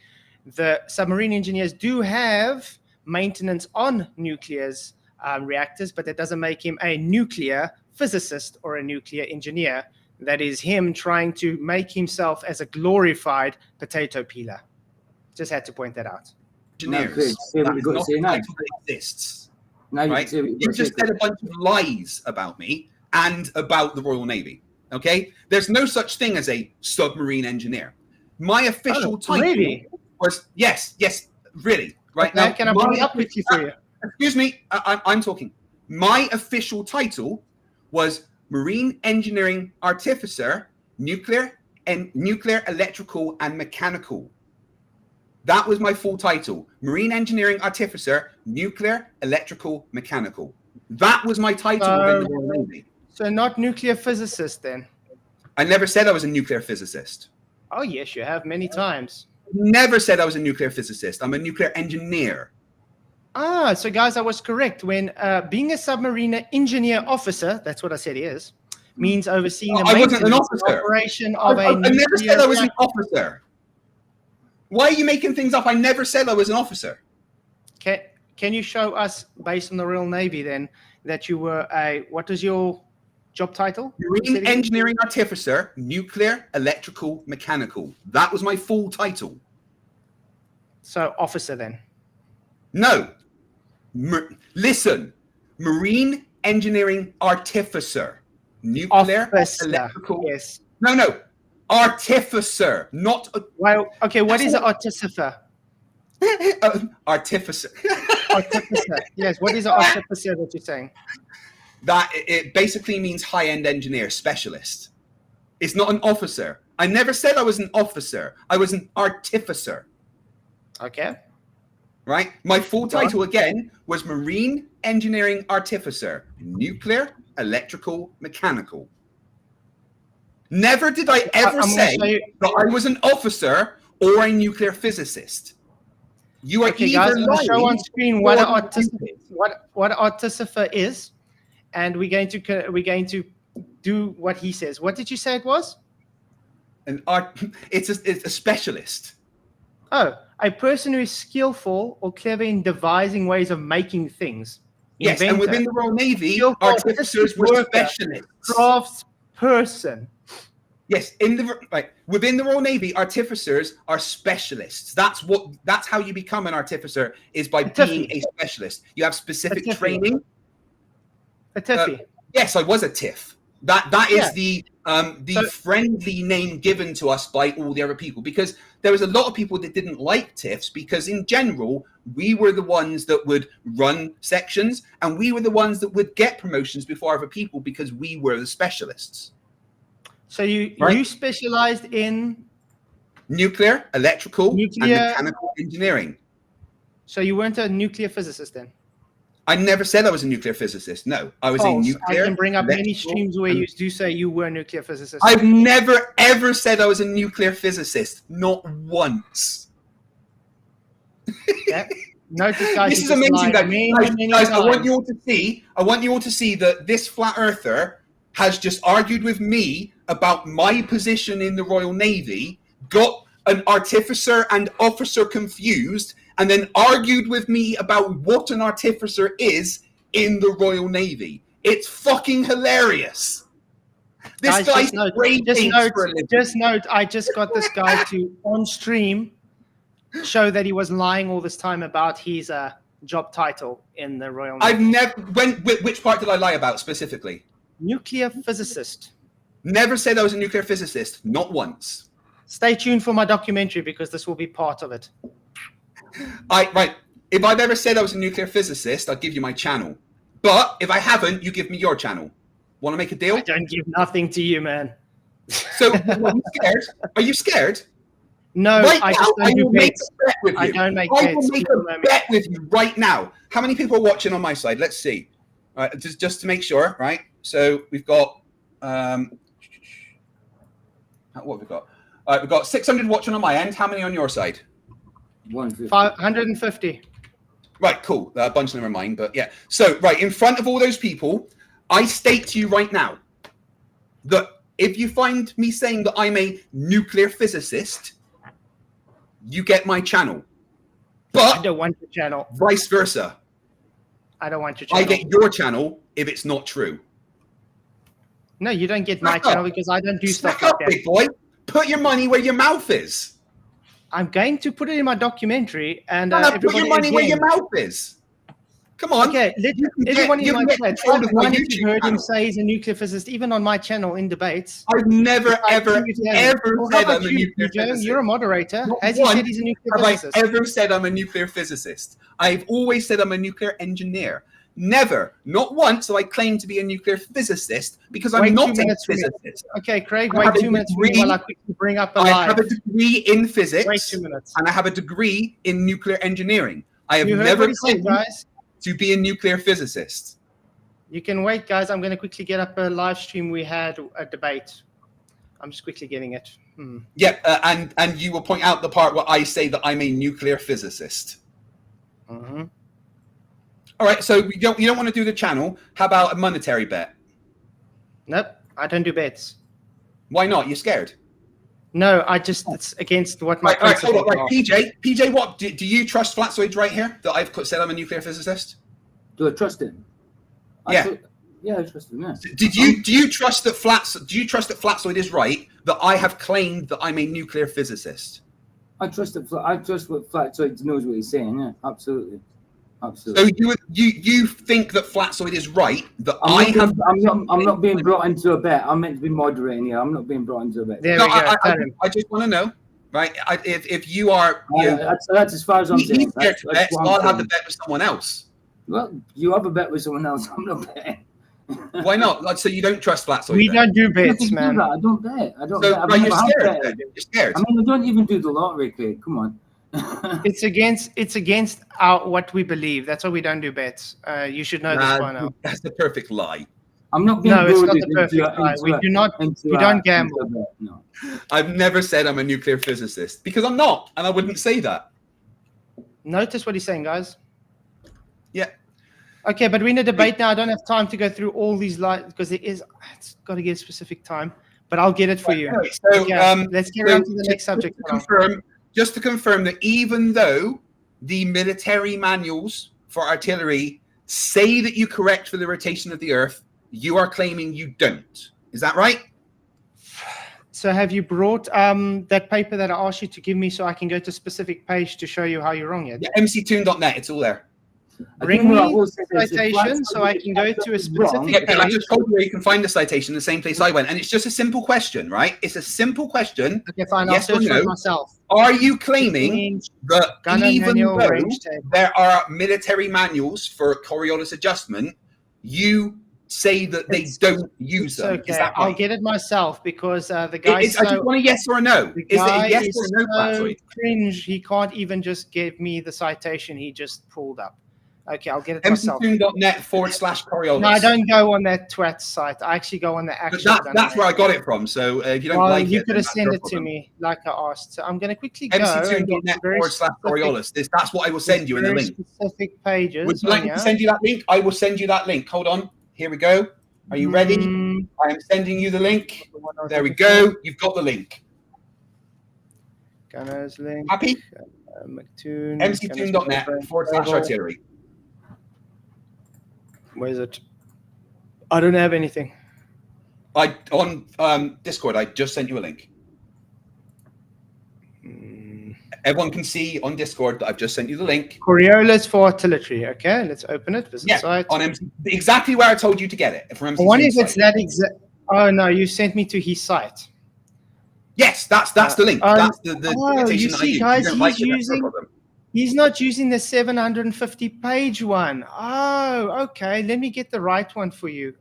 The submarine engineers do have maintenance on nuclears. Reactors, but that doesn't make him a nuclear physicist or a nuclear engineer. That is him trying to make himself as a glorified potato peeler. Just had to point that out. Engineers. That exists. Right? You just said a bunch of lies about me and about the Royal Navy. Okay? There's no such thing as a submarine engineer. My official title was yes, really. Right now, can I bring it up with you for you? Excuse me, I'm talking. My official title was Marine Engineering Artificer, Nuclear, Electrical, and Mechanical. That was my full title. Marine Engineering Artificer, Nuclear, Electrical, Mechanical. That was my title within the Royal Navy. So not nuclear physicist then? I never said I was a nuclear physicist. Oh, yes, you have many times. Never said I was a nuclear physicist. I'm a nuclear engineer. So guys, I was correct. When being a submarine engineer officer, that's what I said he is, means overseeing the maintenance operation of a nuclear. I never said I was an officer. Why are you making things up? I never said I was an officer. Can you show us, based on the Royal Navy then, that you were what was your job title? Marine Engineering Artificer, Nuclear, Electrical, Mechanical. That was my full title. So officer then? No. Listen. Marine Engineering Artificer, Nuclear, Electrical. Yes. No. Artificer, not. Well, okay. What is an artificer? Artificer. Artificer. Yes. What is an artificer that you're saying? That it basically means high-end engineer, specialist. It's not an officer. I never said I was an officer. I was an artificer. Okay. Right? My full title again was Marine Engineering Artificer, Nuclear, Electrical, Mechanical. Never did I ever say that I was an officer or a nuclear physicist. You are okay, guys, I'm going to show on screen what an artificer is, and we're going to do what he says. What did you say it was? It's a specialist. Oh, a person who is skillful or clever in devising ways of making things. Yes, Inventor. and within the Royal Navy, artificers were specialists. Crafts person. Yes, within the Royal Navy, artificers are specialists. That's how you become an artificer, is by being a specialist. You have specific training. A TIFE. Yes, I was a TIF. That is the friendly name given to us by all the other people, because there was a lot of people that didn't like TIFs, because in general we were the ones that would run sections and we were the ones that would get promotions before other people because we were the specialists. So you specialized in nuclear, electrical, and mechanical engineering. So you weren't a nuclear physicist then? I never said I was a nuclear physicist. No, I was a nuclear. I can bring up many streams where you do say you were a nuclear physicist. I've never ever said I was a nuclear physicist. Not once. Yeah. Notice, guys, this is amazing, guys. I want you all to see. I want you all to see that this flat earther has just argued with me about my position in the Royal Navy, got an artificer and officer confused, and then argued with me about what an artificer is in the Royal Navy. It's fucking hilarious. This guy's just note, I just got this guy to, on stream, show that he was lying all this time about his job title in the Royal Navy. I've never... Which part did I lie about specifically? Nuclear physicist. Never said I was a nuclear physicist. Not once. Stay tuned for my documentary, because this will be part of it. Right. If I've ever said I was a nuclear physicist, I'll give you my channel. But if I haven't, you give me your channel. Want to make a deal? I don't give nothing to you, man. So, are you scared? Are you scared? No, right I now, just don't do bets. I don't make bets. I will make a bet with you right now. How many people are watching on my side? Let's see. All right, just to make sure, right? So we've got what have we got? All right, we've got 600 watching on my end. How many on your side? 150. Right, cool. A bunch of them are mine, but yeah. So, right, in front of all those people, I state to you right now that if you find me saying that I'm a nuclear physicist, you get my channel. But I don't want your channel. Vice versa. I don't want your channel. I get your channel if it's not true. No, you don't get my channel because I don't do stuff like that. Big boy. Put your money where your mouth is. I'm going to put it in my documentary, and put your money where your mouth is. Come on. Okay, everyone in my chat, if you heard him say he's a nuclear physicist, even on my channel in debates. I've never, ever said I'm a nuclear physicist. You're a moderator. Has he said he's a nuclear physicist? Have I ever said I'm a nuclear physicist? I've always said I'm a nuclear engineer. Never, not once have I claimed to be a nuclear physicist, because I'm not a physicist. Okay, Craig, wait 2 minutes while I quickly bring up a live. I have a degree in physics. Wait 2 minutes. And I have a degree in nuclear engineering. I have never claimed to be a nuclear physicist. You can wait, guys. I'm going to quickly get up a live stream. We had a debate. I'm just quickly getting it. Yeah, and you will point out the part where I say that I'm a nuclear physicist. Mm-hmm. All right, so you don't want to do the channel. How about a monetary bet? Nope, I don't do bets. Why not? You're scared? No, it's against what my principles are. PJ, what do you trust Flatzoids right here that I've said I'm a nuclear physicist? Do I trust him? Yeah. Yeah, I trust him. Yeah. Do you trust that Flatzoid is right? That I have claimed that I'm a nuclear physicist. I trust what Flatzoid knows what he's saying. Yeah, absolutely. So you think that Flatzoid is right? That I'm not being brought into a bet. I'm meant to be moderating here. I'm not being brought into a bet. There we go. I just want to know, right? If you are, that's as far as I'm saying. I'll have the bet with someone else. Well, you have a bet with someone else. I'm not betting. Why not? So you don't trust Flatzoid? We don't do bets, man. I don't bet. I don't. So, bet. You're scared. You're scared. I mean, I don't even do the lottery, Craig. Come on. It's against what we believe. That's why we don't do bets. You should know this by now. That's the perfect lie. I'm not being it's not the perfect lie. We don't gamble. No. I've never said I'm a nuclear physicist because I'm not, and I wouldn't say that. Notice what he's saying, guys. Yeah. Okay, but we're in a debate now. I don't have time to go through all these lies because it's got to get a specific time. But I'll get it for you. So let's get on to the next subject. Just to confirm that even though the military manuals for artillery say that you correct for the rotation of the Earth, you are claiming you don't. Is that right? So have you brought that paper that I asked you to give me so I can go to a specific page to show you how you're wrong yet? Yeah, mctoon.net, it's all there. Bring me the citation so I can go to a specific page. I just told you where you can find the citation, the same place I went. And it's just a simple question, right? It's a simple question. Okay, fine. I'll search for it myself. Are you claiming that even though there are military manuals for Coriolis adjustment, you say that they don't use them? Okay, I'll get it myself because the guy. I just want a yes or a no. Is it a yes or a no? So cringe. He can't even just give me the citation he just pulled up. Okay, I'll get it myself. mctoon.net/Coriolis. No, I don't go on that twat site. I actually go on the actual. That's where I got it from. So if you don't like it, you could have sent it to me like I asked. So I'm going to quickly go. mctoon.net/Coriolis. That's what I will send you in the link. Specific pages. Would you like me to send you that link? I will send you that link. Hold on. Here we go. Are you ready? I am sending you the link. There we go. You've got the link. Gunner's link. Happy? mctoon.net/artillery. Where is it? I don't have anything. On Discord, I just sent you a link. Everyone can see on Discord that I've just sent you the link. Coriolis for artillery. Okay, let's open it. Visit site. On exactly where I told you to get it. From what if it's that exact? Oh no, you sent me to his site. Yes, that's the link. That's the you see, guys, he's not using the 750-page one. Oh, okay. Let me get the right one for you.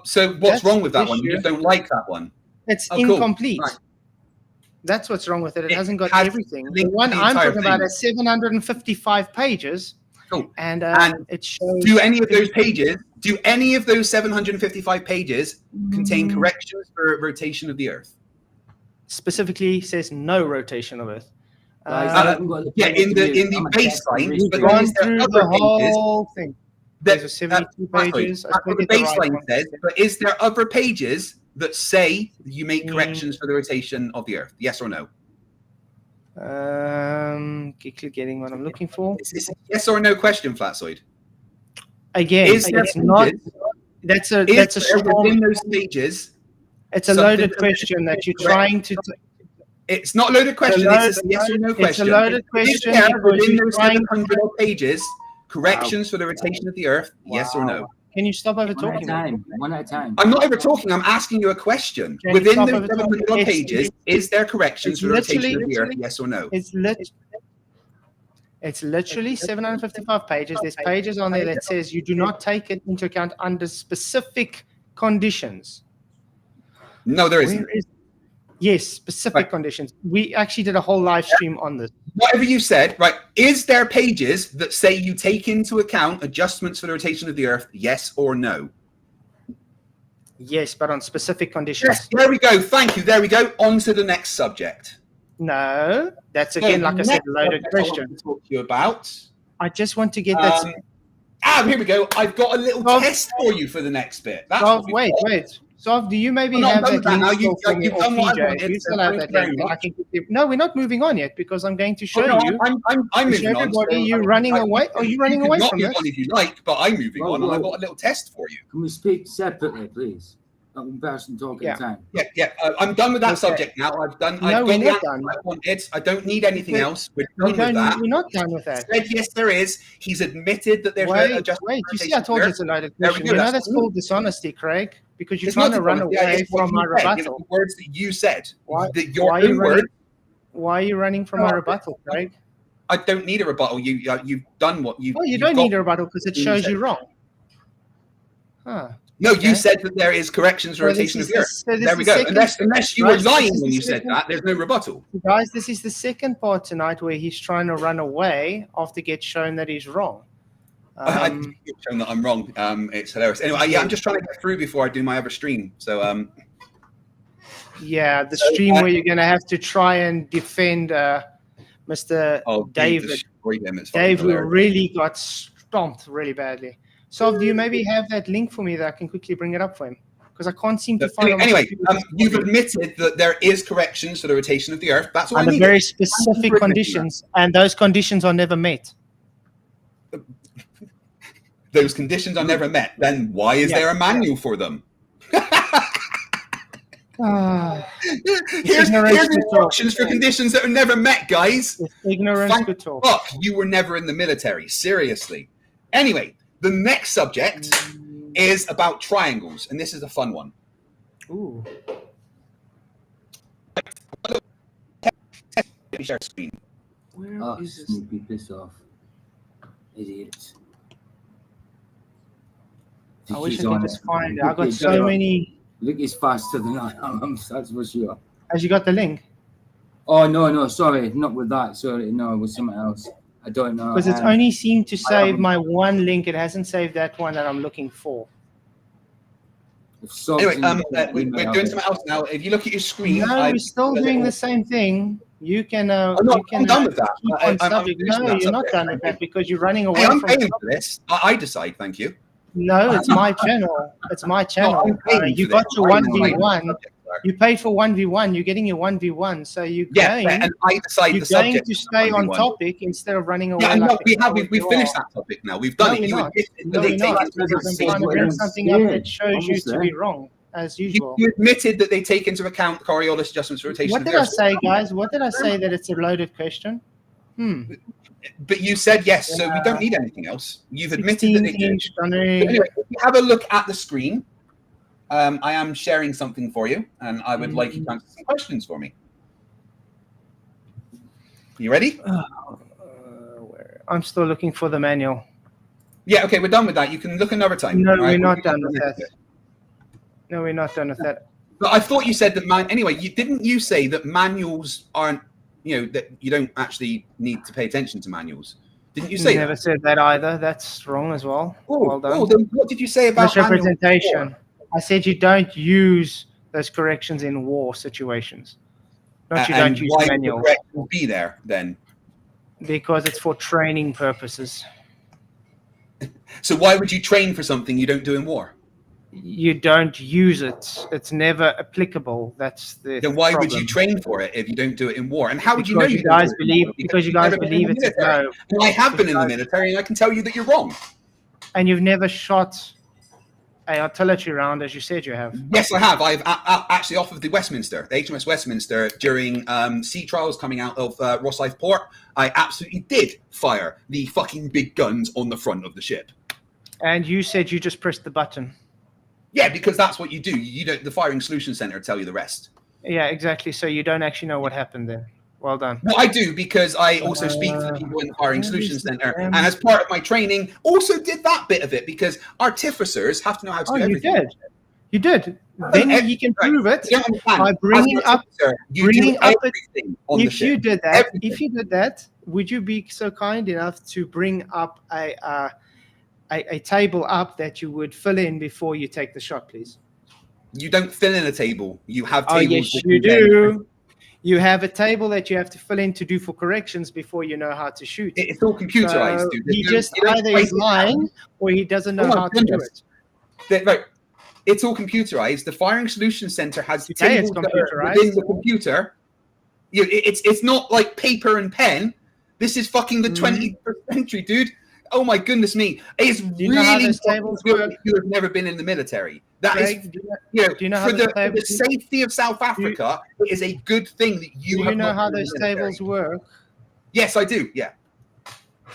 So what's wrong with that one? You just don't like that one? It's incomplete. Cool. Right. That's what's wrong with it. It hasn't got everything. The one I'm talking about is 755 pages. Cool. And it shows. Do any of those 755 pages contain corrections for rotation of the Earth? Specifically says no rotation of Earth. In the baseline, we've gone through the whole thing. There's 72 pages. The baseline says, but is there other pages that say you make corrections for the rotation of the Earth? Yes or no? Getting what I'm looking for. It's a yes or no question, Flatzoid. Again, it's not. That's a within those pages. It's a loaded question that you're trying to. It's not a loaded question. It's a yes or no question. It's a loaded question. Within those 700 pages, corrections for the rotation of the Earth, yes or no? Can you stop over talking? One at a time. I'm not over talking. I'm asking you a question. Within those 700 pages, is there corrections for the rotation of the Earth, yes or no? It's literally 755 pages. There's pages on there that says you do not take it into account under specific conditions. No, there isn't. Yes, specific conditions. We actually did a whole live stream on this. Whatever you said, right? Is there pages that say you take into account adjustments for the rotation of the Earth, yes or no? Yes, but on specific conditions. Yes, there we go. Thank you. There we go. On to the next subject. No, that's again, like I said, a loaded question. I want to talk to you about. I just want to get that. Here we go. I've got a little test for you for the next bit. Wait. So, do you maybe I'm not have done that with that link now. still for me, You've or done what I PJ? wanted, If you so still have thank that you very link, then I much. can quickly... No, we're not moving on yet because I'm going to show Oh, no, you. I'm To show moving on. everybody, So, you're running away. Are you running away not from move this? on if you like, but I'm moving Well, on, and I've well- got a little test for you. Can we speak separately, please? Not one person talking Yeah. at a time. Yeah. I'm done with that Okay. subject now. I've No, got we're the not answer done. I wanted. I don't need anything Wait, else. We're done We with don't. that. We're not done with that. Said yes, there is. He's admitted that there's a Wait. adjustment. You see, I told you it's a loaded There we question. go, You know that's that's cool. called dishonesty, Craig, because you're It's trying not to run dishonest. Yeah, away it's what from you my said. rebuttal. The words that you said. Why Your are you own running? words. Why are you running from my rebuttal, Craig? I don't need a rebuttal. You've done what you. Oh, you you've don't got- need a rebuttal because it shows you wrong. Huh. No, Okay. you said that there is corrections for So this rotation is of the Earth. so this There we is go. second- Unless you were Guys, lying this is when the you said second- that, there's no rebuttal. Guys, this is the second part tonight where he's trying to run away after gets shown that he's wrong. I've shown that I'm wrong. It's hilarious. Anyway, yeah, I'm just trying to get through before I do my other stream. So, Yeah, the stream where you're going to have to try and defend Mr. David. Dave, who really got stomped really badly. So, do you maybe have that link for me that I can quickly bring it up for him? Because I can't seem to find it. Anyway, you've admitted that there is corrections for the rotation of the Earth. That's all I under need. very specific conditions, and those conditions are never met. Those conditions are never met. Then why is there a manual for them? Here's instructions for conditions that are never met, guys. Ignorance Thank could talk. fuck you were never in the military. Seriously. Anyway, the next subject is about triangles, and this is a fun one. Ooh. Share screen. Oh, Snoopy, piss off. Idiots. I wish I could just find it. I got so many. Look, he's faster than I am. That's for sure. Has you got the link? Oh no, sorry, not with that. Sorry, no, it was something else. I don't know. Because it's only seemed to save my one link. It hasn't saved that one that I'm looking for. Anyway, we're doing something else now. If you look at your screen, no, we're still doing the same thing. You can. I'm done with that. No, you're not done with that because you're running away I'm from. paying for this. I decide. Thank you. No, it's my channel. It's my channel. You got your 1v1. You paid for 1v1. You're getting your 1v1. So you're going and I decide you're the subject going to stay on topic instead of running away. Yeah, like we've finished that topic now. We've done it. No, we're not. I'm trying to bring something up that shows you to be wrong, as usual. You admitted that they take into account Coriolis adjustments for rotation. What did I say, guys? What did I say that it's a loaded question? But you said yes, so we don't need anything else. You've admitted that they do. Anyway, if you have a look at the screen, I am sharing something for you, and I would like you to answer some questions for me. You ready? I'm still looking for the manual. Yeah, okay, we're done with that. You can look another time. No, we're not done with that. No, we're not done with that. But I thought you said that anyway, didn't you say that manuals aren't, that you don't actually need to pay attention to manuals? Didn't you say never said that either. That's wrong as well. Well done. Then what did you say about misrepresentation? I said you don't use those corrections in war situations. Not you don't use manual. Why would be there then? Because it's for training purposes. So why would you train for something you don't do in war? You don't use it. It's never applicable. That's the Then why problem. would you train for it if you don't do it in war? And how would you know you guys believe? Because you guys believe it's a no. I have been in the military, and I can tell you that you're wrong. And you've never shot an artillery round, as you said you have. Yes, I have. I've actually off of the Westminster, the HMS Westminster, during sea trials coming out of Rosyth Port. I absolutely did fire the fucking big guns on the front of the ship. And you said you just pressed the button. Yeah, because that's what you do. You don't. The Firing Solution Center tell you the rest. Yeah, exactly. So you don't actually know what happened then. Well done. Well, I do because I also speak to the people in the Firing Solution Center, and as part of my training, also did that bit of it because artificers have to know how to do everything. You did. Then you can prove it by bringing up everything on the ship. If you did that, would you be so kind enough to bring up a table up that you would fill in before you take the shot, please? You don't fill in a table. You have tables. Oh, yes, you do. You have a table that you have to fill in to do for corrections before you know how to shoot. It's all computerized, dude. He just either is lying or he doesn't know how to do it. Right. It's all computerized. The firing solution center has Today tables it's that are computerized. within the computer. It's not like paper and pen. This is fucking the 21st century, dude. Oh my goodness me! It's really tables good work? if you have never been in the military. That Craig, is, do you know how for those the tables? safety of South Africa, it is a good thing that you. Do have you know not how been in those the military. tables work? Yes, I do. Yeah.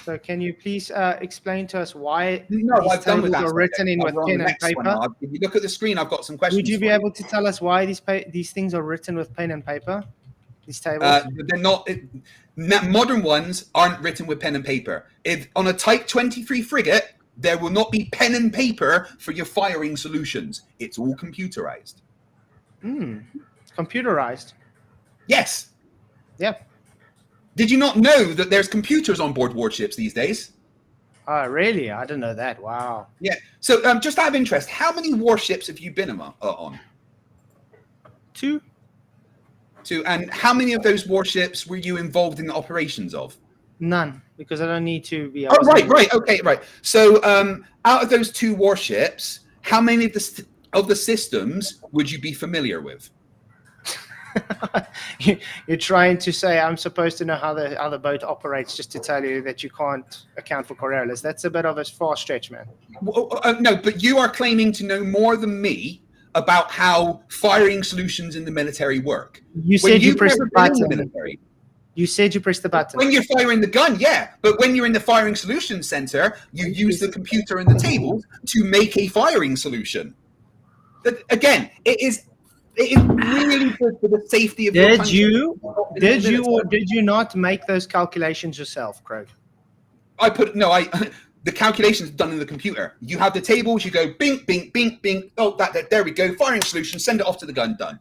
So can you please explain to us why No, these I've done with tables that. are written in I'll with run pen the and next one paper? now. If you look at the screen, I've got some questions. Would you be for able to tell us why these things are written with pen and paper? These tables? They're not. Modern ones aren't written with pen and paper. If on a Type 23 frigate, there will not be pen and paper for your firing solutions. It's all computerized. Computerized. Yes. Yep. Did you not know that there's computers on board warships these days? Oh, really? I didn't know that. Wow. Yeah. So, just out of interest, how many warships have you been on? 2. And how many of those warships were you involved in the operations of? None, because I don't need to be. Oh, right. Okay, right. So, out of those 2 warships, how many of the systems would you be familiar with? You're trying to say I'm supposed to know how the boat operates just to tell you that you can't account for Coriolis. That's a bit of a far stretch, man. No, but you are claiming to know more than me about how firing solutions in the military work. You said you pressed the button. You said you pressed the button. When you're firing the gun, yeah. But when you're in the firing solution center, you use the computer and the tables to make a firing solution. Again, it is really good for the safety of your country. Did you not make those calculations yourself, Craig? The calculations done in the computer. You have the tables, you go bing, bing, bing, bing. Oh, there we go. Firing solution, send it off to the gun, done.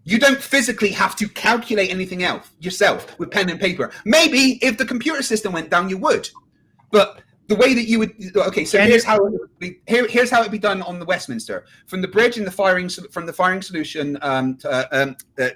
You don't physically have to calculate anything else yourself with pen and paper. Maybe if the computer system went down, you would. But the way that you would, okay, so here's how it'd be done on the Westminster. From the bridge in the firing solution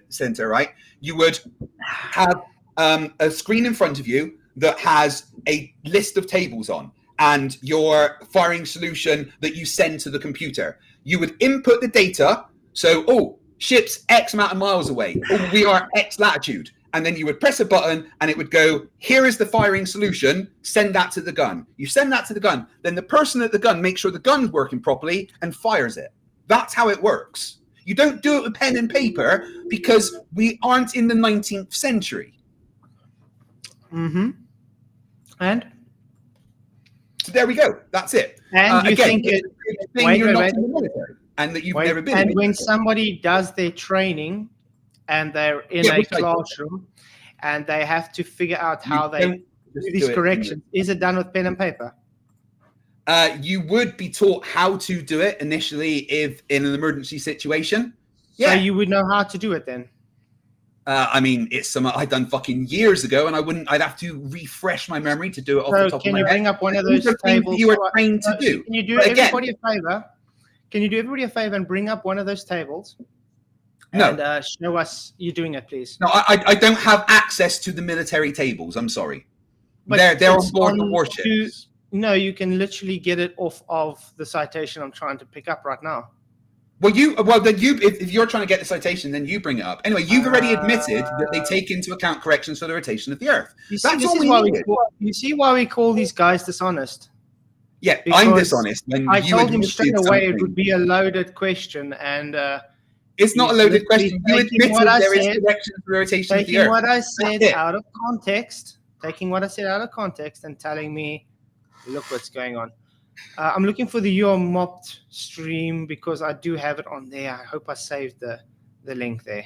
center, right? You would have a screen in front of you that has a list of tables on and your firing solution that you send to the computer. You would input the data. So, ship's X amount of miles away. We are X latitude. And then you would press a button and it would go, here is the firing solution, send that to the gun. You send that to the gun. Then the person at the gun makes sure the gun's working properly and fires it. That's how it works. You don't do it with pen and paper because we aren't in the 19th century. Mm-hmm. And? So there we go. That's it. And you again, think you're not in the military and that you've never been. And when somebody does their training and they're in a classroom and they have to figure out how they do these corrections, is it done with pen and paper? You would be taught how to do it initially if in an emergency situation. Yeah. So you would know how to do it then? I mean, it's something I'd done fucking years ago, and I'd have to refresh my memory to do it off the top of my head. Can you bring up one of those tables you were trained to do? Can you do everybody a favor? Can you do everybody a favor and bring up one of those tables? No. And show us you doing it, please. No, I don't have access to the military tables. I'm sorry. But they're on board the warships. No, you can literally get it off of the citation I'm trying to pick up right now. If you're trying to get the citation, then you bring it up. Anyway, you've already admitted that they take into account corrections for the rotation of the Earth. You see why we call these guys dishonest? Yeah, because I'm dishonest. I told him straight away it would be a loaded question, and it's not a loaded question. You admitted there is corrections for the rotation of the Earth. Taking what I said out of context, and telling me, look what's going on. I'm looking for the Your Mopped stream because I do have it on there. I hope I saved the link there.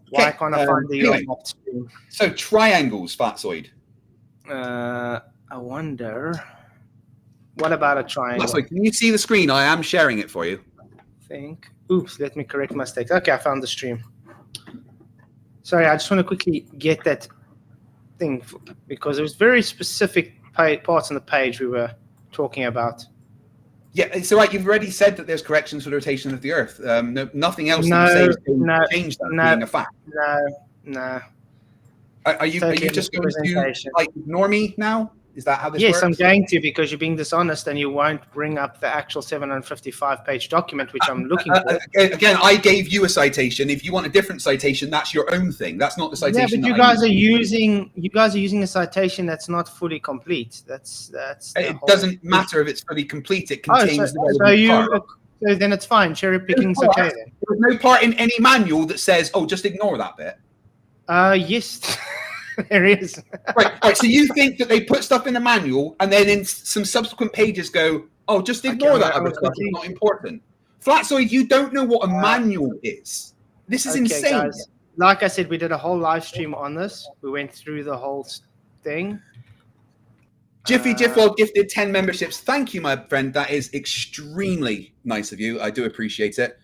Why can't I find the Your Mopped stream? So triangles, Flatzoid. I wonder. What about a triangle? Flatzoid, can you see the screen? I am sharing it for you. Oops, let me correct my mistakes. Okay, I found the stream. Sorry, I just want to quickly get that thing because it was very specific parts on the page we were talking about. Yeah, it's all right. You've already said that there's corrections for the rotation of the Earth. Nothing else that you say is going to change that being a fact. No. Are you just going to ignore me now? Is that how this Yes, works? I'm going to, because you're being dishonest and you won't bring up the actual 755-page document, which I'm looking for. Again, I gave you a citation. If you want a different citation, that's your own thing. That's not the citation. Yeah, but you guys are using a citation that's not fully complete. That's It doesn't matter if it's fully complete. It contains the relevant part. So then it's fine. Cherry picking's okay then. There's no part in any manual that says, "Oh, just ignore that bit." Yes, there is. Right. So you think that they put stuff in the manual and then in some subsequent pages go, "Oh, just ignore that other stuff. It's not important." Flatzoid, you don't know what a manual is. This is insane. Guys. Like I said, we did a whole live stream on this. We went through the whole thing. Jiffy Jiffwell gifted 10 memberships. Thank you, my friend. That is extremely nice of you. I do appreciate it.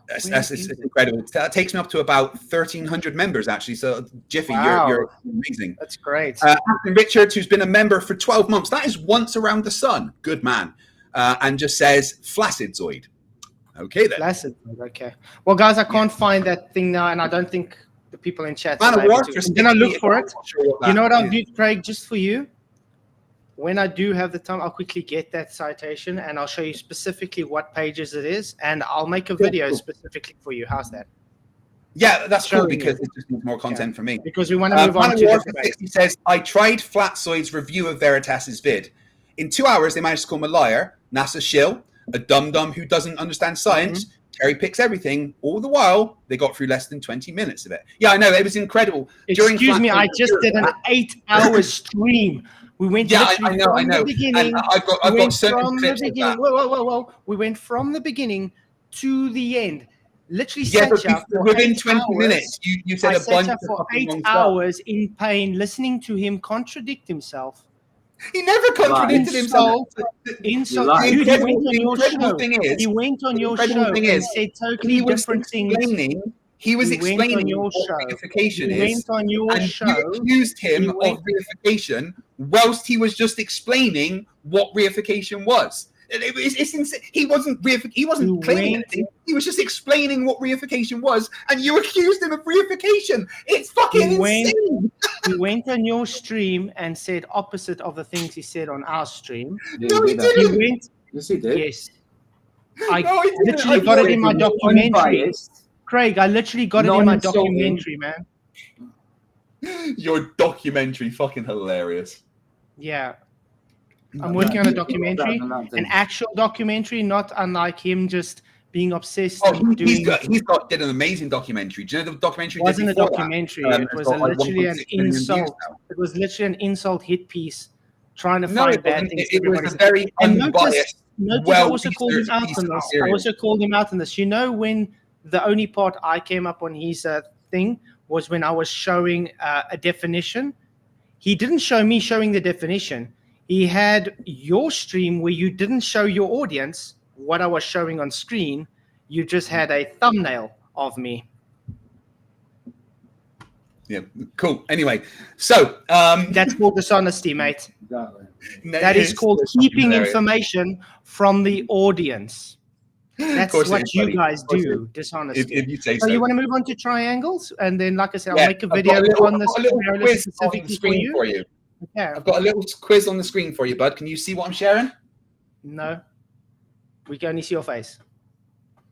It's incredible. That takes me up to about 1,300 members, actually. So, Jiffy, wow. you're amazing. That's great. Captain Richards, who's been a member for 12 months. That is once around the sun. Good man. And just says, Flatzoid. Okay, then. Flatzoid, okay. Well, guys, I can't find that thing now, and I don't think the people in chat Man, I'm going to look for it. You know what I'll do, Craig, just for you? When I do have the time, I'll quickly get that citation, and I'll show you specifically what pages it is, and I'll make a video specifically for you. How's that? Yeah, that's cool, because it just needs more content for me. Because we want to move on to He says, I tried Flatzoid's review of Veritas's vid. In 2 hours, they managed to call him a liar, NASA shill, a dum-dum who doesn't understand science, Terry picks everything. All the while, they got through less than 20 minutes of it. Yeah, I know. It was incredible. Excuse me, I just did an 8-hour stream. We went I know. And I've got certain clips of that. Whoa. We went from the beginning to the end. Literally within 20 minutes, you said a bunch of for 8 hours in pain, listening to him contradict himself. He never contradicted himself. Insult. Dude, he went on your show. He went on your show and said totally different things. He was explaining what reification is. He went on your show. You accused him of reification whilst he was just explaining what reification was. It's insane. He wasn't claiming anything. He was just explaining what reification was, and you accused him of reification. It's fucking insane. He went on your stream and said opposite of the things he said on our stream. No, he didn't. Yes, he did. Yes. I literally got it in my documentary. Craig, I literally got it in my documentary, man. Your documentary, fucking hilarious. Yeah. I'm working on a documentary, an actual documentary, not unlike him just being obsessed. Did an amazing documentary. Do you know the documentary? It wasn't a documentary. It was literally an insult. It was literally an insult hit piece, trying to find bad things. It was a very unbiased. Notice I also called him out on this. I also called him out on this. You know, when the only part I came up on his thing was when I was showing a definition. He didn't show me showing the definition. He had your stream where you didn't show your audience what I was showing on screen. You just had a thumbnail of me. Yeah, cool. Anyway, so that's called dishonesty, mate. That is called keeping information from the audience. That's what you guys do, dishonesty. If you say so. You want to move on to triangles? And then, like I said, I'll make a video on this specifically for you. Yeah. I've got a little quiz on the screen for you, bud. Can you see what I'm sharing? No. We can only see your face.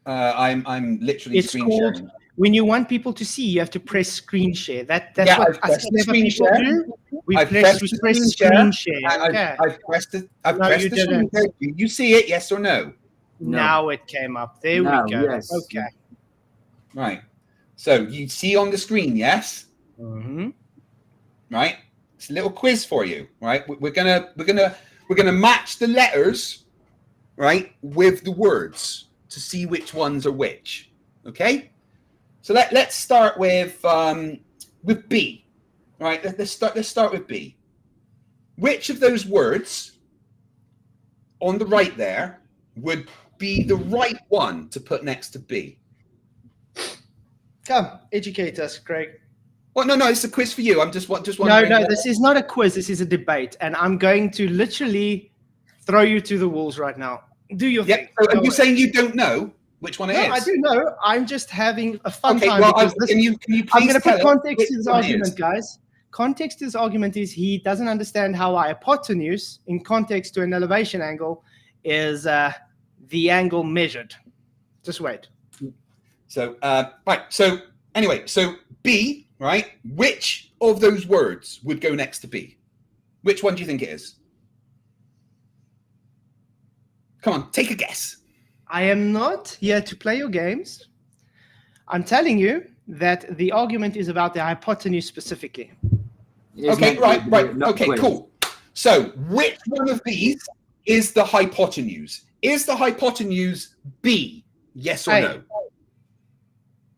I'm literally screen sharing. When you want people to see, you have to press screen share. That's what us clever people do. We press screen share. I've pressed it. I've pressed the screen share. Do you see it? Yes or no? Now it came up. There we go. Yes. Okay. Right. So you see on the screen, yes? Mm-hmm. Right. It's a little quiz for you, right? We're gonna match the letters, right, with the words to see which ones are which. Okay. So let's start with B. All right. Let's start with B. Which of those words on the right there would be the right one to put next to B? Come, educate us, Craig. Well, no, it's a quiz for you. I'm just wondering. No, this is not a quiz. This is a debate, and I'm going to literally throw you to the wolves right now. Do your thing. So are you saying you don't know which one it is? No, I do know. I'm just having a fun time. Well, can you please I'm going to put context to this argument, guys. context to his argument is he doesn't understand how a hypotenuse in context to an elevation angle is the angle measured. Just wait. So, right. So anyway, so B, right? Which of those words would go next to B? Which one do you think it is? Come on, take a guess. I am not here to play your games. I'm telling you that the argument is about the hypotenuse specifically. Okay, right. Okay, cool. So which one of these is the hypotenuse? Is the hypotenuse B? Yes or no?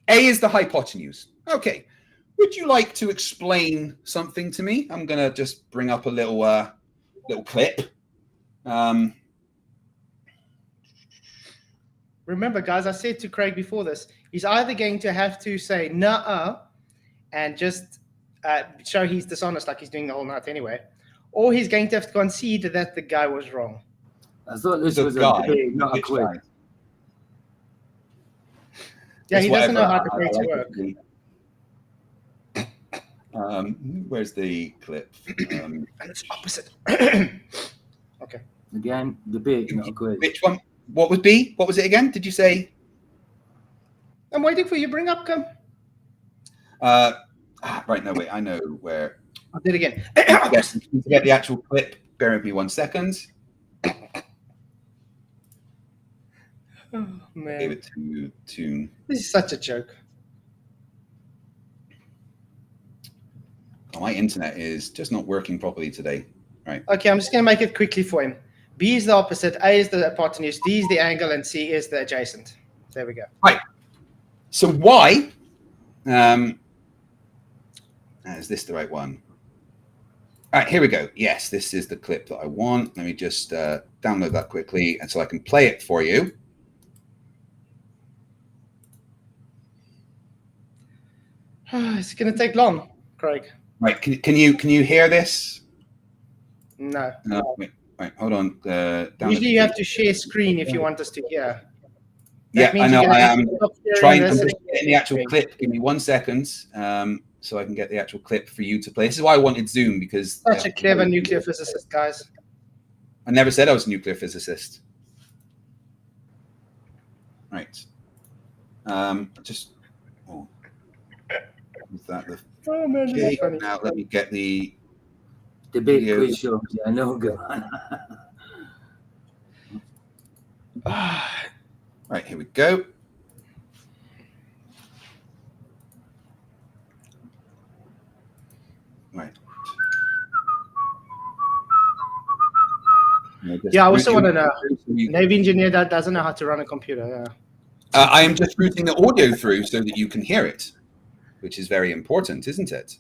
A is the hypotenuse. Okay. Would you like to explain something to me? I'm going to just bring up a little clip. Remember, guys, I said to Craig before this, he's either going to have to say nuh-uh and just show he's dishonest like he's doing the whole night anyway, or he's going to have to concede that the guy was wrong. I thought this was a debate, not a quiz. Yeah, he doesn't know how debates work. Where's the clip? And it's opposite. Okay. Again, debate, not a quiz. Which one? What would be? What was it again? Did you say? I'm waiting for you. Bring up, come. Right, no, wait. I know where. I'll do it again. Yes, to get the actual clip. Bear with me 1 second. Oh, man. Give it to. This is such a joke. Oh, my internet is just not working properly today. Right. Okay, I'm just going to make it quickly for him. B is the opposite, A is the hypotenuse, D is the angle, and C is the adjacent. There we go. Right. So Y, is this the right one? All right, here we go. Yes, this is the clip that I want. Let me just download that quickly, and so I can play it for you. It's going to take long, Craig. Right. Can you hear this? No. No. Wait. Right, hold on. Usually you have to share screen if you want us to hear. Yeah, I know. I am trying to get the actual clip. Give me 1 second so I can get the actual clip for you to play. This is why I wanted Zoom, because... Such a clever nuclear physicist, guys. I never said I was a nuclear physicist. Right. Just... Oh. Is that the... Oh, man, okay, now let me get the... Debate quiz show. Yeah, no go on. Right, here we go. Right. Yeah, I also want to know. Navy engineer that doesn't know how to run a computer. Yeah. I am just routing the audio through so that you can hear it, which is very important, isn't it?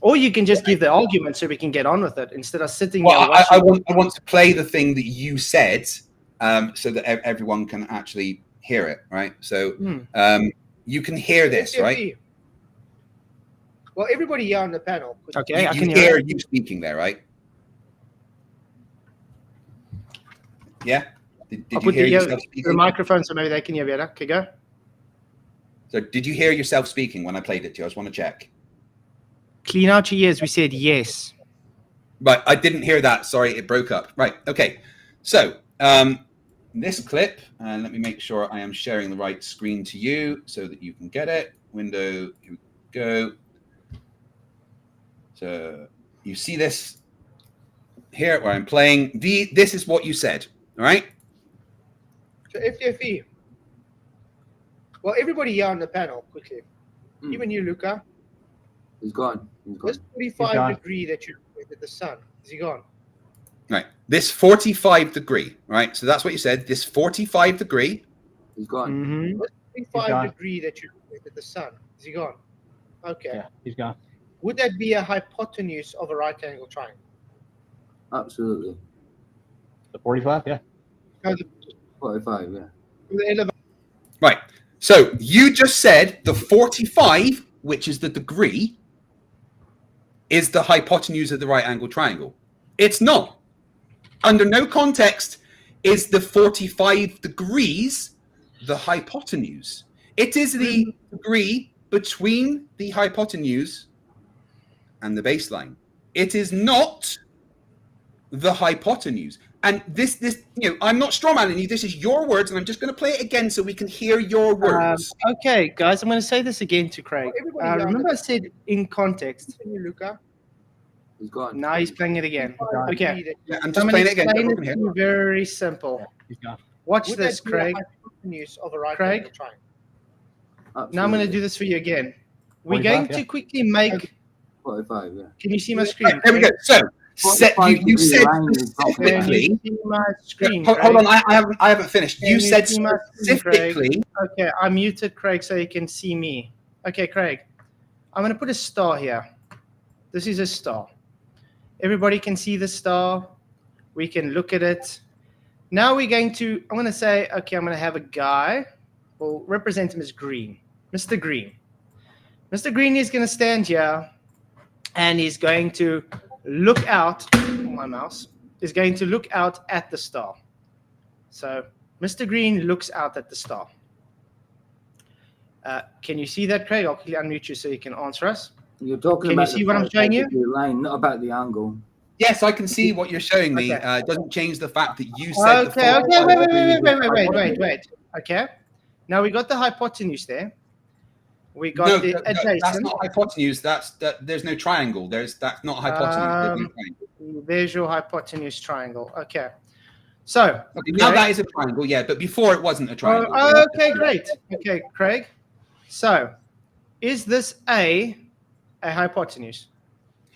Or you can just give the argument so we can get on with it instead of sitting there. Well, I want to play the thing that you said so that everyone can actually hear it, right? So you can hear this, FTFE. Right? Well, everybody here on the panel. Okay, I can hear you speaking there, right? Yeah? Did you hear yourself speaking? The microphone so maybe they can hear better. Okay, go. So did you hear yourself speaking when I played it to you? I just want to check. Clean out your ears. We said yes. Right, I didn't hear that. Sorry, it broke up. Right, okay. So this clip, let me make sure I am sharing the right screen to you so that you can get it. Window, here we go. So you see this here where I'm playing. This is what you said, all right? So FTFE. Well, everybody here on the panel, quickly. Even you, Luca. He's gone. This 45 degree that you at the sun, is he gone? Right. This 45 degree, right? So that's what you said. This 45 degree. He's gone. Mm-hmm. This 45 degree that you at the sun, is he gone? Okay. Yeah, he's gone. Would that be a hypotenuse of a right angle triangle? Absolutely. The 45, yeah. No, 45, yeah. Right. So you just said the 45, which is the degree, is the hypotenuse of the right angle triangle. It's not. Under no context is the 45 degrees the hypotenuse. It is the degree between the hypotenuse and the baseline. It is not the hypotenuse. And this, I'm not strawmanning you. This is your words, and I'm just going to play it again so we can hear your words. Okay, guys, I'm going to say this again to Craig. Remember I said in context. Luca? He's gone. Now he's playing it again. Okay. Yeah, I'm just playing it again. Explain it to you very simple. He's gone. Watch this, Craig. Craig. Now I'm going to do this for you again. We're 45, going yeah. to quickly make. 45, yeah. Can you see my screen? There we go. So, you said line is specifically. Can you see my screen, Hold Craig? on, I haven't finished. Can You you said see my screen, Craig? specifically. Okay, I muted Craig so you can see me. Okay, Craig. I'm going to put a star here. This is a star. Everybody can see the star. We can look at it. Now I'm going to say, okay, I'm going to have a guy. We'll represent him as Green. Mr. Green. Mr. Green is going to stand here and he's going to look out. My mouse is going to look out at the star. So Mr. Green looks out at the star. Can you see that, Craig? I'll quickly unmute you so you can answer us. You're talking Can about you see what I'm showing you? the line, not about the angle. Yes, I can see what you're showing me. Okay. It doesn't change the fact that you said. Wait. Okay. Now we got the hypotenuse there. We got No, the adjacent. that's not hypotenuse. There's no triangle. That's not hypotenuse. There's your hypotenuse triangle. Okay. So Okay, now that is a triangle, yeah, but before it wasn't a triangle. Okay, great. Okay, Craig. So is this a hypotenuse?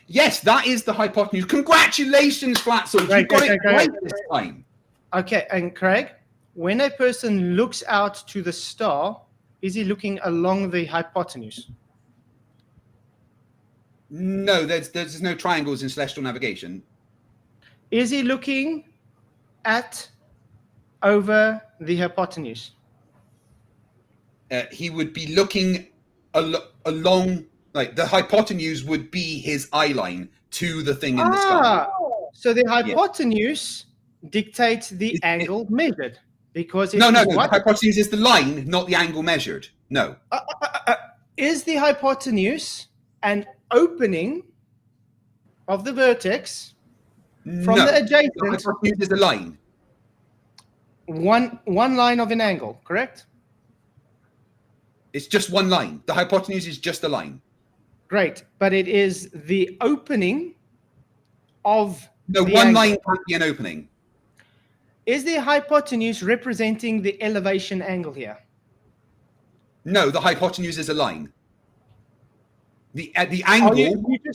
Yes, that is the hypotenuse. Congratulations, Flatzoids. You got it right this time. Okay, and Craig, when a person looks out to the star, is he looking along the hypotenuse? No, there's no triangles in celestial navigation. Is he looking over the hypotenuse? He would be looking along, like the hypotenuse would be his eye line to the thing in the sky. So the hypotenuse dictates the angle measured. Because no, the hypotenuse is the line, not the angle measured. No. Is the hypotenuse an opening of the vertex from the adjacent? The hypotenuse is the line. One line of an angle, correct? It's just one line. The hypotenuse is just a line. Great, but it is the opening of No, the one angle. line can't be an opening. Is the hypotenuse representing the elevation angle here? No, the hypotenuse is a line. The angle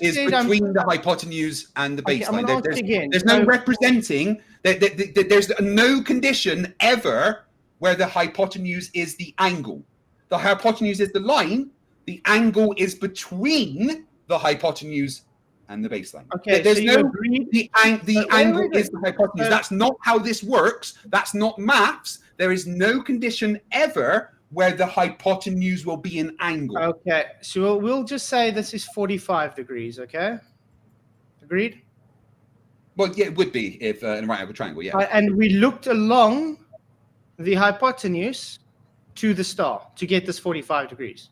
is between the hypotenuse and the baseline. There's no representing. There's no condition ever where the hypotenuse is the angle. The hypotenuse is the line. The angle is between the hypotenuse and the baseline. Okay, there's so no the angle is the hypotenuse. That's not how this works. That's not maths. There is no condition ever where the hypotenuse will be an angle. Okay, so we'll just say this is 45 degrees, okay? Agreed? Well, yeah, it would be if in a right angle triangle, yeah. And we looked along the hypotenuse to the star to get this 45 degrees.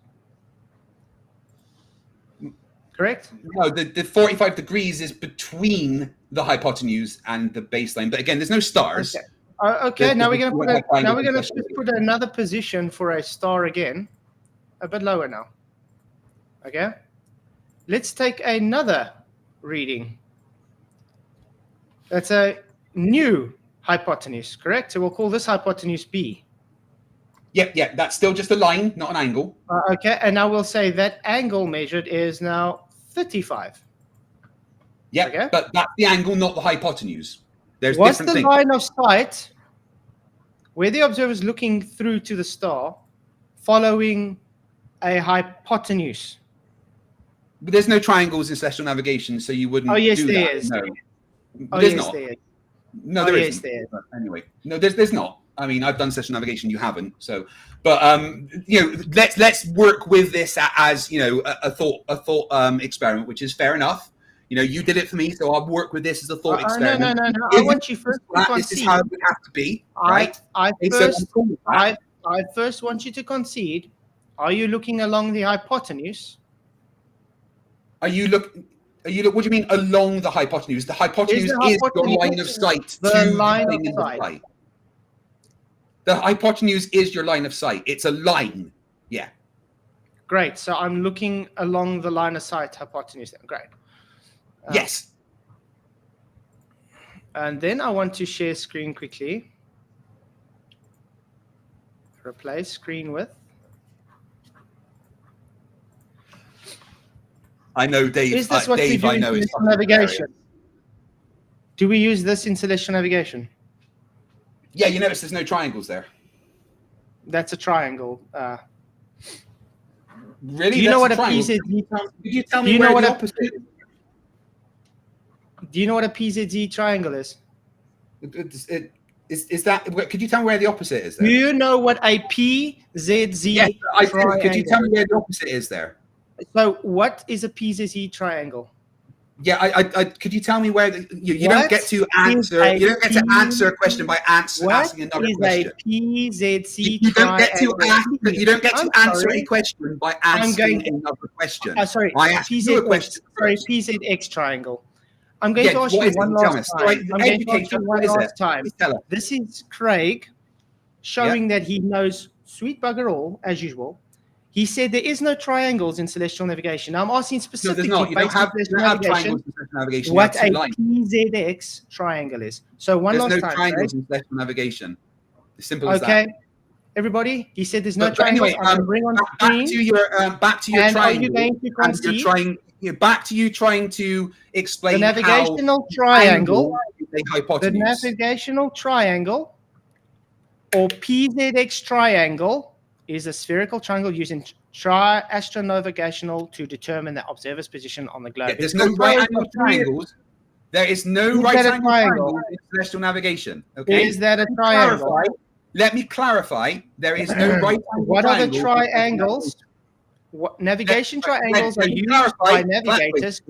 Correct? No, the 45 degrees is between the hypotenuse and the baseline. But again, there's no stars. Okay. Now we're going to put another position for a star again, a bit lower now. Okay. Let's take another reading. That's a new hypotenuse, correct? So we'll call this hypotenuse B. Yeah, that's still just a line, not an angle. Okay, and now we'll say that angle measured is now 35. Yeah, okay. But that's the angle, not the hypotenuse. There's What's different the things. line of sight where the observer is looking through to the star following a hypotenuse? But there's no triangles in celestial navigation, so you wouldn't. Oh, yes, do there that. is. No. Oh, There's yes, not. there is. No, there yes, isn't. there is. But anyway, no, there's not. I mean, I've done celestial navigation. You haven't. So, but let's work with this as a thought experiment, which is fair enough. You did it for me, so I'll work with this as a thought experiment. No. I want you first to concede. This is how it would have to be, right? I first want you to concede. Are you looking along the hypotenuse? Are you What do you mean along the hypotenuse? The hypotenuse is your line of sight to the thing in the sky. The hypotenuse is your line of sight. It's a line. Yeah. Great. So I'm looking along the line of sight hypotenuse. Great. Yes. And then I want to share screen quickly. Replace screen with. I know Dave. Is this what Dave, we do I know in is navigation? Do we use this in celestial navigation? Yeah, you notice there's no triangles there. That's a triangle. Really? Do you know what a PZZ? Could you tell me where the opposite is? Do you know what a PZZ triangle is? Is that? Could you tell me where the opposite is? There? Do you know what a PZZ? Yes, I do. Triangle? Could you tell me where the opposite is there? So, what is a PZZ triangle? Yeah, I could you tell me where you don't get to answer? You don't get to answer a question by asking another question. PZZ you don't get to ask. You don't get to answer a question by asking another question. Sorry, I asked you a question. Sorry, PZX triangle. I'm going to ask you one last time. I'm going to ask you one last time. This is Craig showing that he knows sweet bugger all as usual. He said there is no triangles in celestial navigation. Now I'm asking specifically. No, there's not. You don't have triangles in celestial navigation. What a PZX triangle is. So one last time. There's no triangles in celestial navigation. As simple as that. Okay, everybody. He said there's no triangles. Anyway, bring on screen. Back to your and triangle. Are you going to concede? Back to you trying to explain the navigational triangle. The navigational triangle, or PZX triangle, is a spherical triangle using astronavigational to determine the observer's position on the globe. Yeah, there's no right angle triangles. There is no right angle triangle in celestial navigation. Okay. Is that a triangle? Let me clarify. There is no right angle. What are the triangles? What navigation triangles are used by navigators?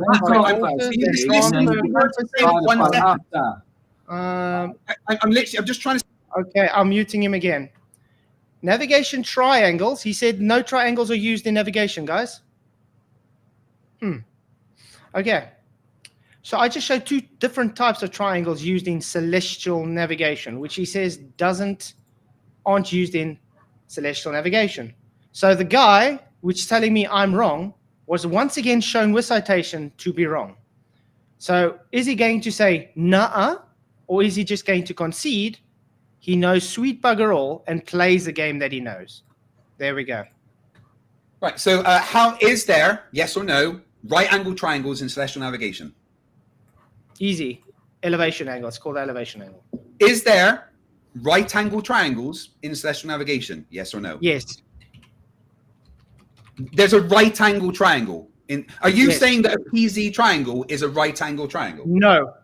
I'm just trying to. Okay, I'm muting him again. Navigation triangles. He said no triangles are used in navigation, guys. Okay. So I just showed two different types of triangles used in celestial navigation, which he says aren't used in celestial navigation. So the guy, which is telling me I'm wrong, was once again shown with citation to be wrong. So is he going to say nuh-uh, or is he just going to concede he knows sweet bugger all and plays the game that he knows? There we go. Right. So how is there, yes or no, right angle triangles in celestial navigation? Easy. Elevation angle. It's called elevation angle. Is there right angle triangles in celestial navigation? Yes or no? Yes. There's a right angle triangle. Are you saying that a PZ triangle is a right angle triangle? No.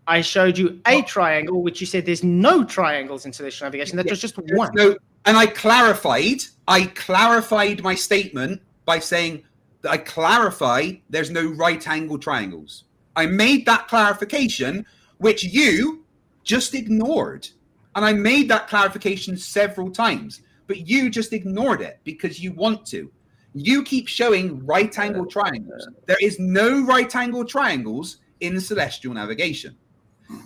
I showed you a triangle, which you said there's no triangles in celestial navigation. That was just one. No, and I clarified my statement by saying that I clarify there's no right angle triangles. I made that clarification, which you just ignored. And I made that clarification several times, but you just ignored it because you want to. You keep showing right angle triangles. There is no right angle triangles in celestial navigation.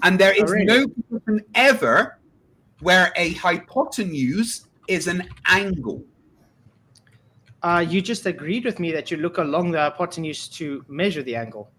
And there is no position ever where a hypotenuse is an angle. You just agreed with me that you look along the hypotenuse to measure the angle.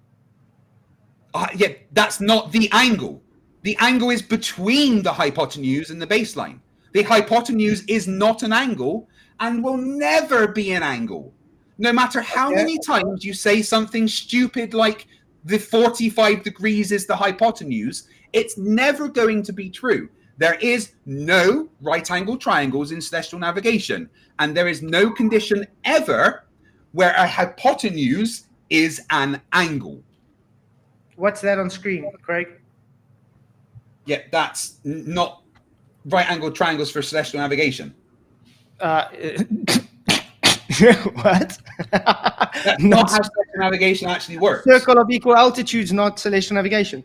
Yeah, that's not the angle. The angle is between the hypotenuse and the baseline. The hypotenuse is not an angle and will never be an angle. No matter how many times you say something stupid like the 45 degrees is the hypotenuse, it's never going to be true. There is no right angle triangles in celestial navigation, and there is no condition ever where a hypotenuse is an angle. What's that on screen, Craig? Yeah, that's not right angle triangles for celestial navigation. What? That's not how celestial navigation actually works. Circle of equal altitudes, not celestial navigation.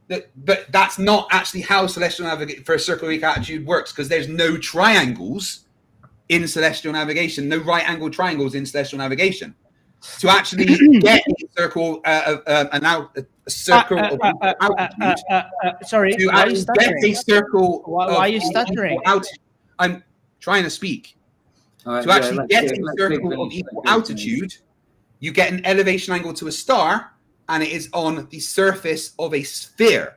But that's not actually how celestial navigation for a circle of equal altitude works, because there's no triangles in celestial navigation, no right angle triangles in celestial navigation. to actually get a circle, a circle of altitude. Sorry, To why are you actually get stuttering? a circle Why of are you stuttering? equal altitude. I'm trying to speak. All right, To actually let's get take- a let's circle take of finish, equal let's take finish. altitude, you get an elevation angle to a star, and it is on the surface of a sphere.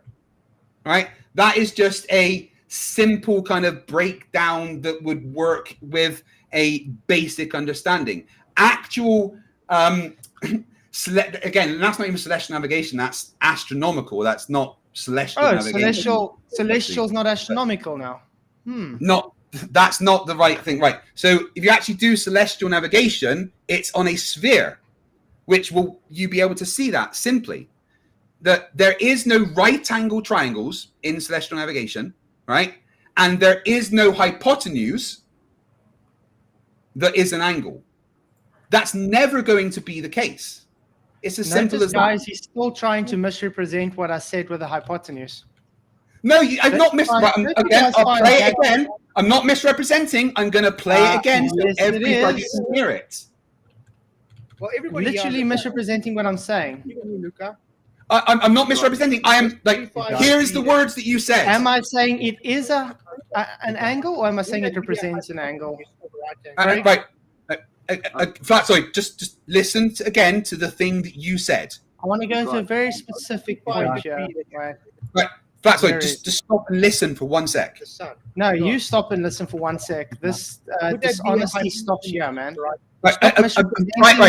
Right? That is just a simple kind of breakdown that would work with a basic understanding. Actual, again, that's not even celestial navigation. That's astronomical. That's not celestial Oh, navigation. celestial's not astronomical now. That's not the right thing. Right. So if you actually do celestial navigation, it's on a sphere, which will you be able to see that simply. That there is no right angle triangles in celestial navigation, right? And there is no hypotenuse that is an angle. That's never going to be the case. It's as simple Notice, as guys, that. he's still trying to misrepresent what I said with the hypotenuse. No, I'm not again. I'll play it again. I'm not misrepresenting. I'm going to play it again so yes, it everybody is. can hear it. Well, everybody Literally misrepresenting what I'm saying. Luca. I'm not misrepresenting. I am like, here's the words that you said. Am I saying it is an angle, or am I saying it represents an angle? Right. Flatzoid, just listen again to the thing that you said. I want to go to a very specific point here. Right, Flatzoid, just stop and listen for 1 sec. No, you stop and listen for 1 sec. This dishonesty stops here, man. Right,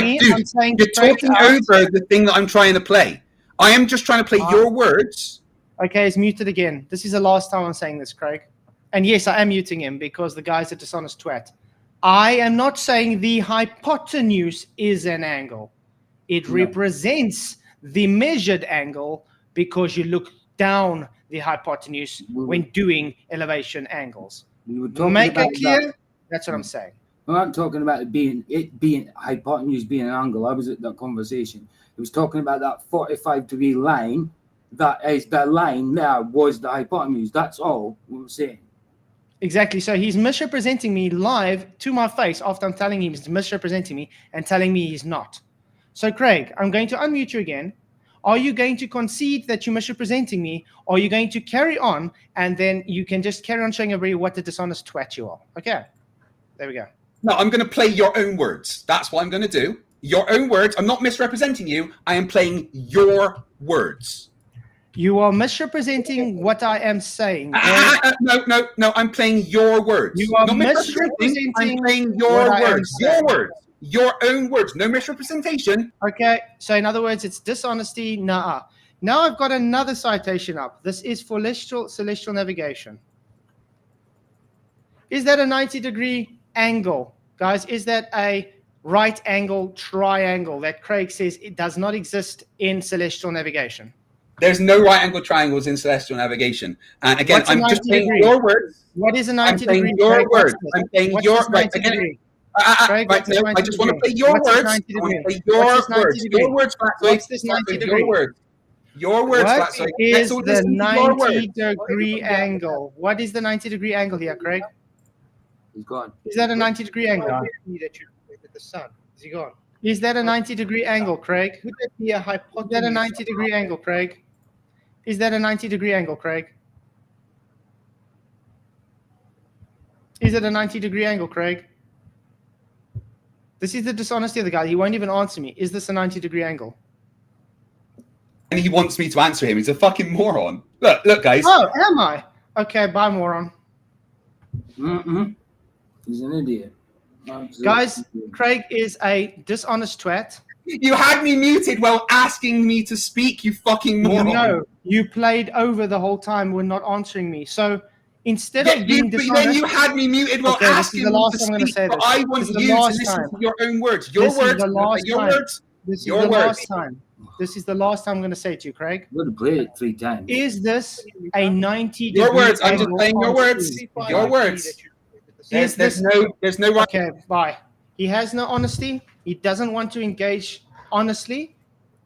Me, dude, I'm saying you're straight talking out. over the thing that I'm trying to play. I am just trying to play your words. Okay, he's muted again. This is the last time I'm saying this, Craig. And yes, I am muting him because the guy's a dishonest twat. I am not saying the hypotenuse is an angle. It represents the measured angle because you look down the hypotenuse when doing elevation angles. We were talking Make about it clear. that. That's what I'm saying. I'm not talking about it being hypotenuse being an angle. I was at that conversation. It was talking about that 45-degree line. That is the line there was the hypotenuse. That's all we're saying. Exactly. So he's misrepresenting me live to my face after I'm telling him he's misrepresenting me and telling me he's not. So Craig, I'm going to unmute you again. Are you going to concede that you're misrepresenting me, or are you going to carry on and then you can just carry on showing everybody what a dishonest twat you are? Okay. There we go. No, I'm going to play your own words. That's what I'm going to do. Your own words. I'm not misrepresenting you. I am playing your words. You are misrepresenting what I am saying. No. I'm playing your words. You are not misrepresenting. I'm playing your words. Your words. Your own words. No misrepresentation. Okay. So in other words, it's dishonesty. Nah. Now I've got another citation up. This is for celestial navigation. Is that a 90-degree angle? Guys, is that a right angle triangle that Craig says it does not exist in celestial navigation? There's no right angle triangles in celestial navigation. And again, What's a I'm just 90 playing degree? your words. What is a I'm 90 playing degree? your Craig? words. What's I'm playing what's your this 90 again. degree? Right, Craig, what's this no, 90 I just want to degree? play your What's this words. 90 I want degree? to play your What's this 90 words. degree? Your words, What's this 90 Flatzoid. degree? Your words. Your words, What Flatzoid. is Let's all the listen to your words. 90-degree angle? What is the 90-degree angle here, Craig? He's gone. Is that a 90-degree angle? The sun. Is he gone? Is that a 90-degree angle, Craig? Would that be a Is hypotenuse? that a 90-degree angle, Craig? Is that a 90-degree angle, Craig? Is it a 90-degree angle, Craig? This is the dishonesty of the guy. He won't even answer me. Is this a 90-degree angle? And he wants me to answer him. He's a fucking moron. Look, guys. Oh, am I? Okay, bye, moron. He's an idiot. Absolute Guys, idiot. Craig is a dishonest twat. You had me muted while asking me to speak, you fucking moron. No, you played over the whole time. We're not answering me. So instead of being But dishonest, then you had me muted while Okay, this is asking the me last to time I'm gonna speak. say But this. I This want is the you to last listen time. to your own words. Your This is words. the last Your time. words. this is Your the words. last time. This is the last time I'm going to say it to you, Craig. Would have played it 3 times. Is this a 90-degree Your words. I'm just angle playing your on words. screen? Your words. Is There's this no right. okay? Bye. He has no honesty. He doesn't want to engage honestly.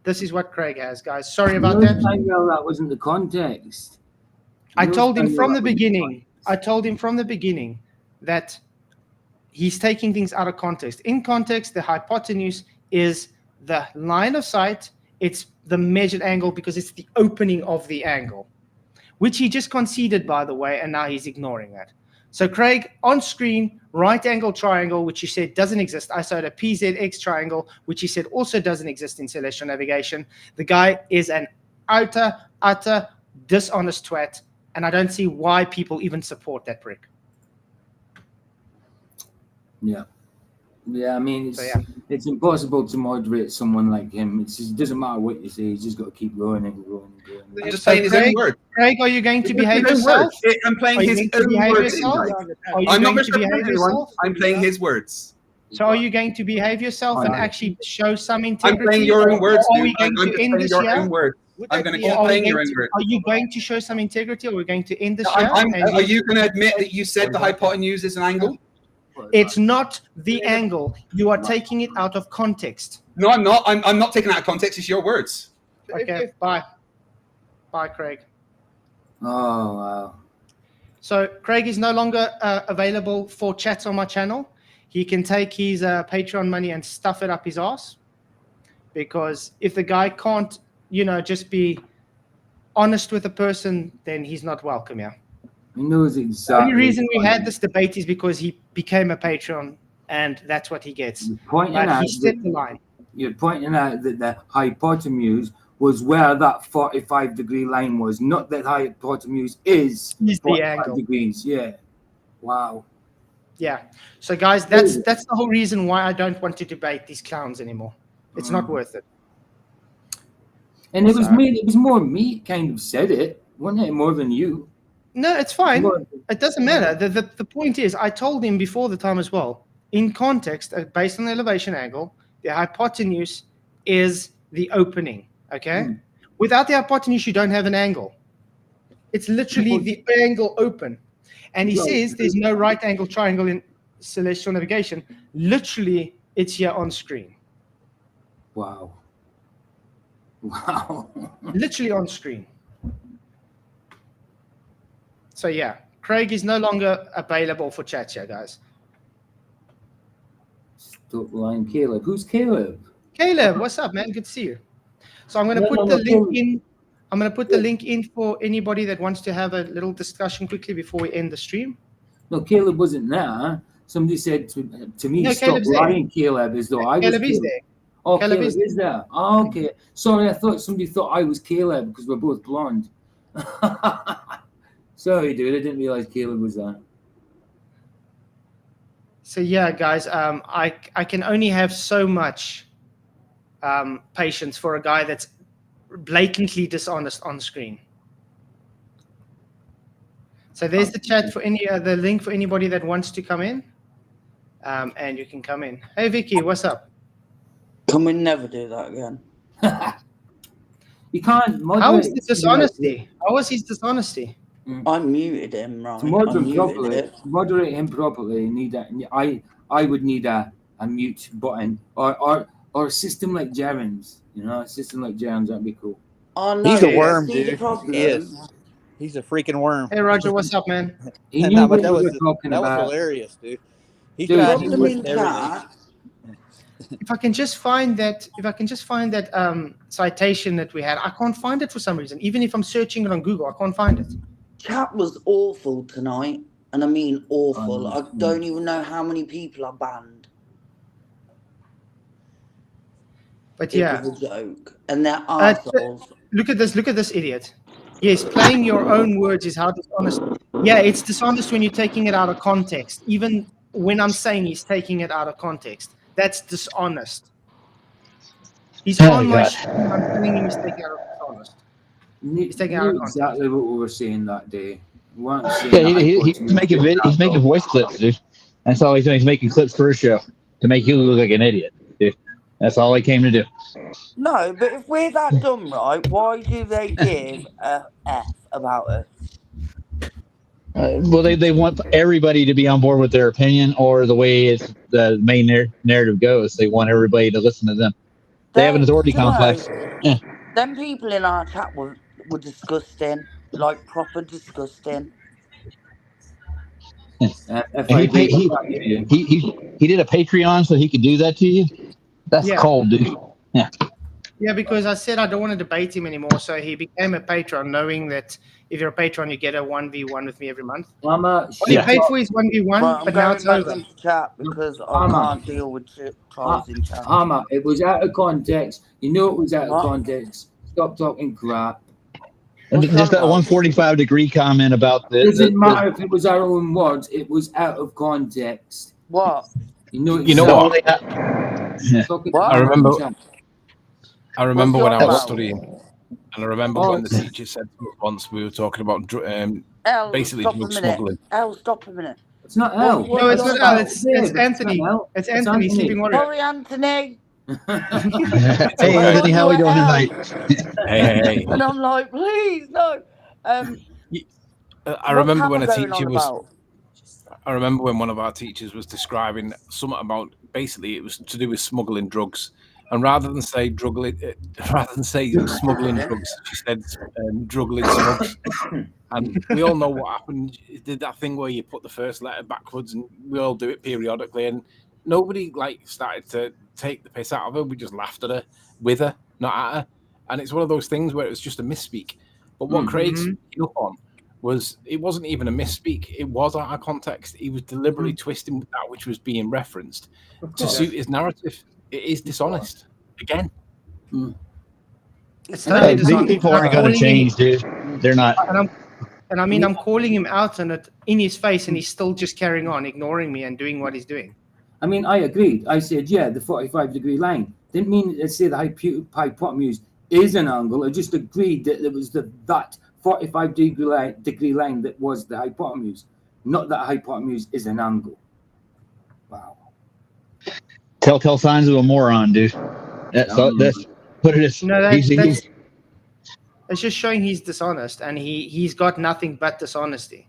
This is what Craig has, guys. Sorry about that. That wasn't the context. I told him That from the wasn't beginning. I told him from the beginning that he's taking things out of context. In context, the hypotenuse is the line of sight, it's the measured angle because it's the opening of the angle, which he just conceded, by the way, and now he's ignoring that. So Craig, on screen, right angle triangle, which you said doesn't exist. I showed a PZX triangle, which he said also doesn't exist in celestial navigation. The guy is an utter dishonest twat, and I don't see why people even support that prick. Yeah. Yeah, I mean, it's impossible to moderate someone like him. It doesn't matter what you say. You just got to keep going and going and going. I'm just saying his own words. Craig, are you going to behave yourself? I'm playing his own words. I'm not misrepresenting anyone. I'm playing his words. So are you going to behave yourself and actually show some integrity? I'm playing your own words. Are we going to end this year? I'm going to keep playing your own words. Are you going to show some integrity, or are we going to end this year? year? Are you going to admit that you said the hypotenuse is an angle? It's not the angle. You are taking it out of context. No, I'm not. I'm not taking it out of context. It's your words. Okay, bye. Bye, Craig. Oh, wow. So Craig is no longer available for chats on my channel. He can take his Patreon money and stuff it up his ass. Because if the guy can't, just be honest with a person, then he's not welcome here. He knows exactly. The only reason we had this debate is because he became a Patreon, and that's what he gets. He set the line. You're pointing out that the hypotenuse was where that 45-degree line was, not that hypotenuse is 45 degrees. Yeah. Wow. Yeah. So, guys, that's the whole reason why I don't want to debate these clowns anymore. It's not worth it. And it was more me kind of said it, wasn't it? More than you. No, it's fine. It doesn't matter. The point is, I told him before the time as well, in context, based on the elevation angle, the hypotenuse is the opening, okay? Without the hypotenuse, you don't have an angle. It's literally the angle open. And he says there's no right angle triangle in celestial navigation. Literally, it's here on screen. Wow. Wow. Literally on screen. So, yeah, Craig is no longer available for chat here, guys. Stop lying, Caleb. Who's Caleb? Caleb, what's up, man? Good to see you. So I'm going to put the link in. I'm going to put the link in for anybody that wants to have a little discussion quickly before we end the stream. No, Caleb wasn't there. Somebody said to me, stop lying, Caleb, as though I was Caleb. Is there. Oh, Caleb is there. Oh, okay. Sorry, I thought somebody thought I was Caleb because we're both blonde. Sorry, dude. I didn't realize Caleb was there. So yeah, guys, I can only have so much patience for a guy that's blatantly dishonest on screen. So there's the chat for the link for anybody that wants to come in, and you can come in. Hey, Vicky, what's up? Can we never do that again? You can't. How is the dishonesty? How was his dishonesty? I muted him, right? To moderate him properly, I would need a mute button or a system like Jaren's. A system like Jaren's, that'd be cool. Oh, no, he's a worm, dude. He is. He's a freaking worm. Hey, Roger, what's up, man? He knew what that was about. hilarious, dude. If I can just find that, citation that we had, I can't find it for some reason. Even if I'm searching it on Google, I can't find it. Chat was awful tonight, and I mean awful. I don't even know how many people are banned. But yeah, it was a joke, and they're assholes. Look at this idiot. Yes, playing your own words is how dishonest. Yeah, it's dishonest when you're taking it out of context. Even when I'm saying he's taking it out of context, that's dishonest. He's on my show. I'm telling him he's taking it out of dishonest. He's taking out exactly what we were saying that day. He's making voice clips, dude. That's all he's doing. He's making clips for his show to make you look like an idiot, dude. That's all he came to do. No, but if we're that dumb, right, why do they give a F about us? Well, they want everybody to be on board with their opinion or the way the main narrative goes. They want everybody to listen to them. They have an authority complex. Yeah. Them people in our chat were disgusting, like proper disgusting. He did a Patreon so he could do that to you. That's cold, dude. Yeah, because I said I don't want to debate him anymore, so he became a patron, knowing that if you're a patron, you get a 1v1 with me every month. Mama, All he paid for his 1v1, Right, I'm but now going it's back over. into chat because I Mama. can't deal with closing chat. Hammer, it was out of context. You know it was out of What? context. Stop talking crap. And What's just that that about? 145-degree comment about It doesn't matter if it was our own words. It was out of context. What? You know. You know yourself. what? Talking What? to I remember- Hammer in chat. I remember What's when I your was about? studying, and I remember Oh. when the teacher said to us once we were talking about El, basically stop a drug minute. smuggling. El, stop a minute. It's not What- L. what No, it's you're not about? Al. It's Anthony. L. It's Anthony, Sleeping Warrior. Sorry, Anthony. Hey, okay. Anthony, how we doing Al. tonight? Hey. And I'm like, please, no. I What's remember when Hammer a going teacher on was. about? I remember when one of our teachers was describing something about basically it was to do with smuggling drugs, and rather than say smuggling drugs, she said druggling smugs. And we all know what happened. It did that thing where you put the first letter backwards, and we all do it periodically. And nobody started to take the piss out of her. We just laughed at her, with her, not at her. And it's one of those things where it was just a misspeak. But what Craig's picking up on was it wasn't even a misspeak. It was out of context. He was deliberately twisting that which was being referenced to suit his narrative. It is dishonest. Again. It's Hey, totally these dishonest. people aren't going to change, dude. They're not. And I'm calling him out on it in his face, and he's still just carrying on, ignoring me and doing what he's doing. I mean, I agreed. I said, yeah, the 45-degree line. Didn't mean to say the hypotenuse is an angle. I just agreed that there was that 45-degree line that was the hypotenuse, not that hypotenuse is an angle. Wow. Telltale signs of a moron, dude. That's put it as No, he's it's just showing he's dishonest, and he's got nothing but dishonesty.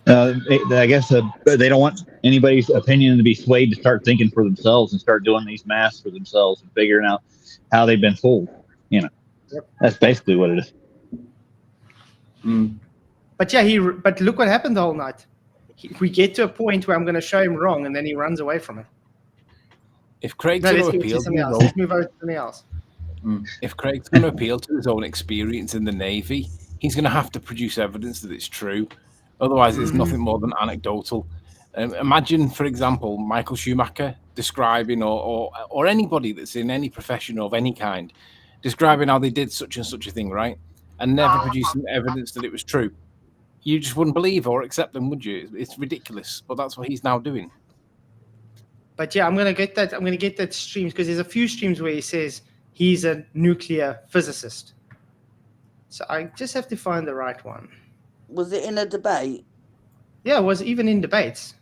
I guess they don't want anybody's opinion to be swayed to start thinking for themselves and start doing these masks for themselves and figuring out how they've been fooled. That's basically what it is. But yeah, but look what happened the whole night. We get to a point where I'm going to show him wrong, and then he runs away from it. If Craig's No, going let's to move appeal to to something his else. own, Let's move over to something else. if Craig's going to appeal to his own experience in the Navy, he's going to have to produce evidence that it's true. Otherwise, it's nothing more than anecdotal. Imagine, for example, Michael Schumacher describing, or anybody that's in any profession of any kind, describing how they did such and such a thing, right? And never producing evidence that it was true. You just wouldn't believe or accept them, would you? It's ridiculous, but that's what he's now doing. But yeah, I'm gonna get that streams, because there's a few streams where he says he's a nuclear physicist. So I just have to find the right one. Was it in a debate? Yeah, it was even in debates.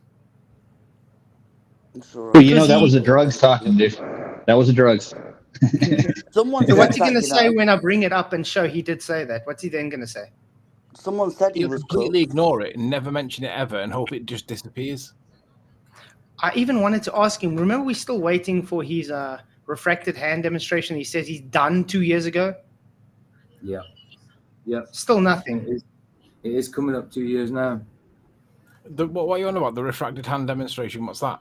Sure. Well, that was the drugs talking, dude. That was the drugs. Someone So said what's he that, gonna you say know. when I bring it up and show he did say that? What's he then gonna say? Someone said he He'll was completely cooked. ignore it and never mention it ever and hope it just disappears. I even wanted to ask him. Remember, we're still waiting for his refracted hand demonstration. He says he's done 2 years ago. Yeah. Still nothing. It is coming up 2 years now. What are you on about? The refracted hand demonstration? What's that?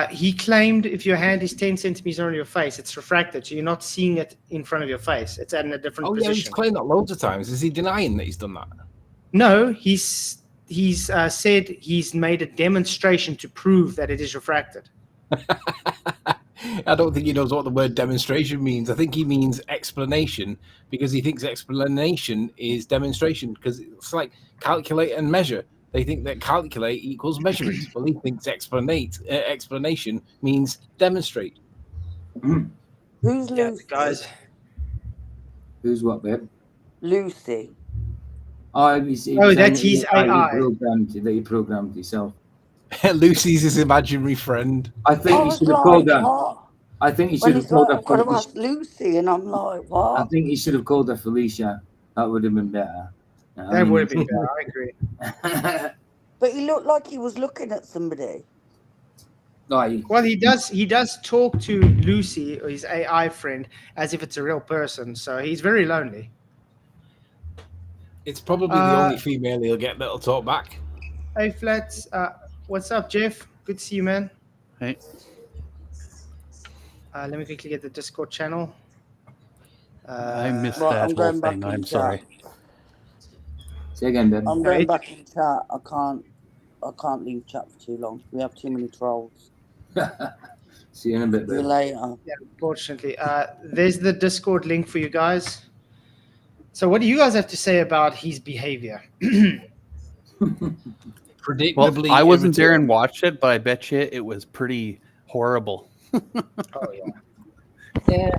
He claimed if your hand is 10 centimeters on your face, it's refracted, so you're not seeing it in front of your face. It's at a different Yeah, he's position. claimed that loads of times. Is he denying that he's done that? No, he's said he's made a demonstration to prove that it is refracted. I don't think he knows what the word demonstration means. I think he means explanation, because he thinks explanation is demonstration, because it's like calculate and measure. They think that calculate equals measurement. Well, he thinks explanation means demonstrate. Who's Yeah, Lucy? guys. Who's what, babe? Lucy. Oh, that's his AI. He programmed himself. Lucy's his imaginary friend. I think he should have called her. I think he should have called her. I've got to ask Lucy, and I'm like, what? I think he should have called her Felicia. That would have been better. That would have been better. I agree. But he looked like he was looking at somebody. Well, he does talk to Lucy, or his AI friend, as if it's a real person. So he's very lonely. It's probably the only female he'll get that'll talk back. Hey, Flats. What's up, Jeff? Good to see you, man. Hey. Let me quickly get the Discord channel. I missed Right, that I'm whole going back thing. in I'm chat. sorry. Say again, Ben. I'm Right. going back in chat. I can't leave chat for too long. We have too many trolls. See you in a bit, See you Ben. later. Yeah, unfortunately. There's the Discord link for you guys. So what do you guys have to say about his behavior? Predictably, Well, I wasn't there irritating. and watched it, but I bet you it was pretty horrible. Oh yeah. Yeah.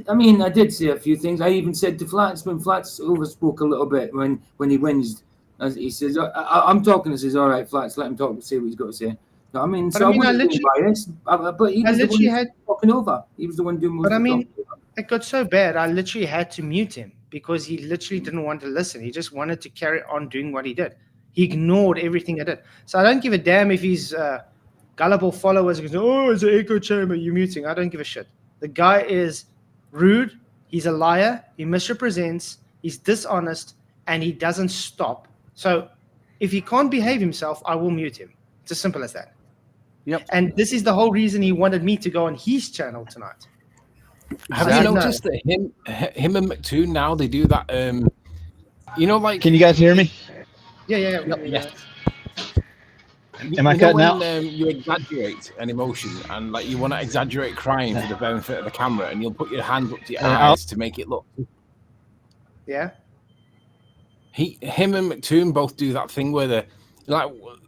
I mean, I did say a few things. I even said to Flats when Flats overspoke a little bit when he wins. As he says, I'm talking. He says, "All right, Flats, let him talk and say what he's got to say." No, I mean, But so I I mean, I wasn't being literally- biased, but he I was the one literally had. talking over. He was the one doing most But I of the mean, talking. it got so bad, I literally had to mute him because he literally didn't want to listen. He just wanted to carry on doing what he did. He ignored everything I did. So I don't give a damn if he's gullible followers goes, "Oh, it's an echo chamber, you're muting." I don't give a shit. The guy is rude. He's a liar. He misrepresents. He's dishonest, and he doesn't stop. So if he can't behave himself, I will mute him. It's as simple as that. Yep. And this is the whole reason he wanted me to go on his channel tonight. Have you noticed that him and McToon now they do that? You know, like Can you guys hear me? Yeah. Yes. Am I cutting out? You exaggerate an emotion and like you want to exaggerate crying for the benefit of the camera, and you'll put your hand up to your eyes to make it look. Yeah. Him and McToon both do that thing where they're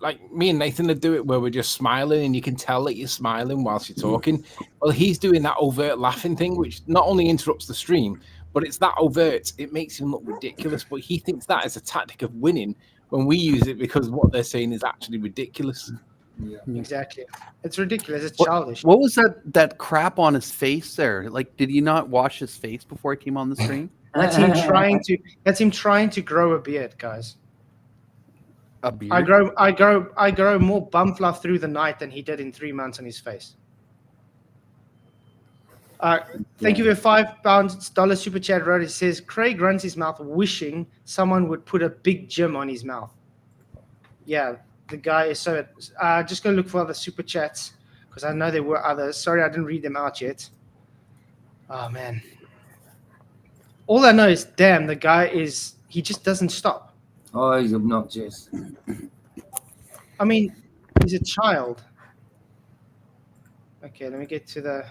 like me and Nathan would do it where we're just smiling and you can tell that you're smiling whilst you're talking. Well, he's doing that overt laughing thing, which not only interrupts the stream, but it's that overt. It makes him look ridiculous, but he thinks that is a tactic of winning when we use it because what they're saying is actually ridiculous. Yeah, exactly. It's ridiculous. It's What- childish. What was that crap on his face there? Like, did he not wash his face before he came on the stream? That's him trying to. That's him trying to grow a beard, guys. A beard? I grow more bum fluff through the night than he did in 3 months on his face. Thank you for $5 super chat. Rod. He says Craig runs his mouth wishing someone would put a big gym on his mouth. Yeah, the guy is so. Just go look for other super chats because I know there were others. Sorry, I didn't read them out yet. Oh man. All I know is, damn, the guy is. He just doesn't stop. Oh, he's obnoxious. I mean, he's a child. Okay, let me get to the.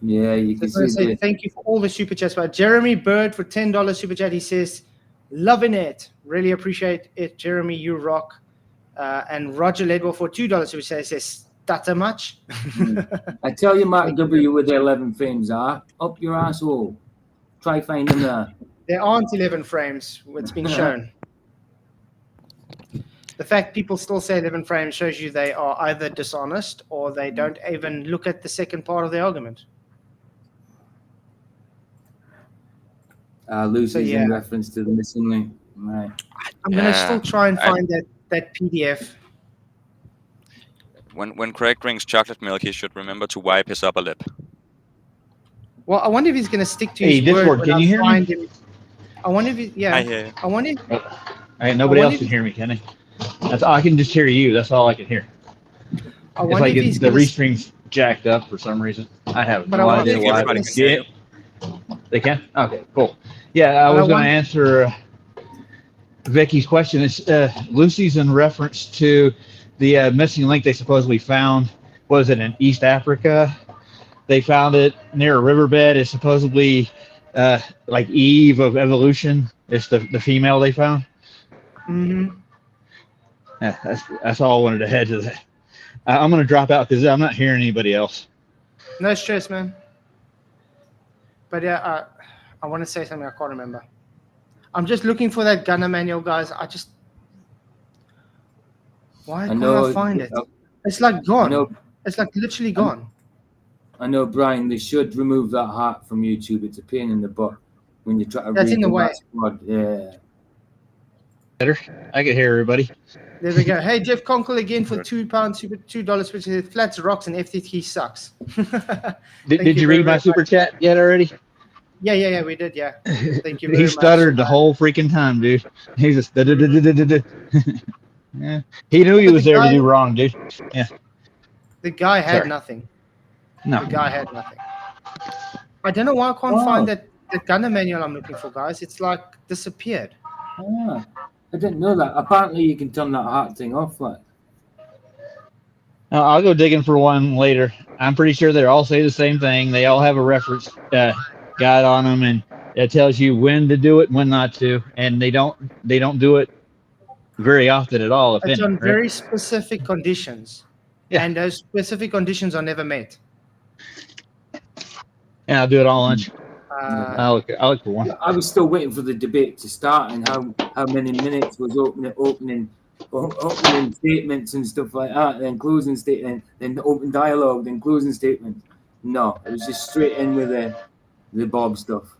Yeah, you can Just want to see say the, thank you for all the super chats. But Jeremy Bird for $10 super chat. He says, "Loving it, really appreciate it, Jeremy. You rock." And Roger Ledwell for $2 super chat. He says, "Stutter much?" I tell you, Mark W. with the 11 frames are up your asshole. Try finding there. There aren't 11 frames. It's been shown. The fact people still say 11 frames shows you they are either dishonest or they don't even look at the second part of the argument. Lucy's So, yeah. in reference to the missing link. Right. I'm going to still try and find that PDF. When Craig drinks chocolate milk, he should remember to wipe his upper lip. Well, I wonder if he's going to stick to Hey, his Discord, word when can I you hear me? find him. I wonder if he, yeah. I hear you. I wonder. All right, nobody I else wonder can if- hear me, can they? That's I can just hear you. That's all I can hear. I It's wonder like if he's the going to. restream's jacked up for some reason. I have But I no wonder idea if why. everybody he's can hear Yeah. They can? Okay, cool. Yeah, I But I was going want- to answer Vicky's question. It's Lucy's in reference to the missing link they supposedly found. Was it in East Africa? They found it near a riverbed. It's supposedly like Eve of evolution. It's the female they found. Mhm. Yeah, that's all I wanted to head to that. I'm going to drop out because I'm not hearing anybody else. No stress, man. But yeah, I want to say something I can't remember. I'm just looking for that gunner manual, guys. Why can't I find it? It's like gone. know. It's like literally gone. I know, Brian, they should remove that heart from YouTube. It's a pain in the butt when you try to That's read in the way. last word. Yeah. Better? I can hear everybody. There we go. Hey, Jeff Conkle again for £2, super $2, which is Flats rocks and FTFE sucks. Did you read my super chat yet already? Yeah, we did, yeah. Thank you very He much. stuttered the whole freaking time, dude. He just yeah. He knew he But was the there to guy- do wrong, dude. Yeah. The guy had Sorry. nothing. No. The guy had nothing. I don't know why I can't find that gunner manual I'm looking for, guys. It's like disappeared. Ah, I didn't know that. Apparently, you can turn that heart thing off. Like, I'll go digging for one later. I'm pretty sure they all say the same thing. They all have a reference guide on them, and it tells you when to do it and when not to. And they don't do it very often at all, if It's any. on Right? very specific conditions, and those specific conditions are never met. Yeah, I'll do it all lunch. I'll look for one. I was still waiting for the debate to start and how many minutes was opening statements and stuff like that, then closing statement, then the open dialogue, then closing statement. No, it was just straight in with the Bob stuff.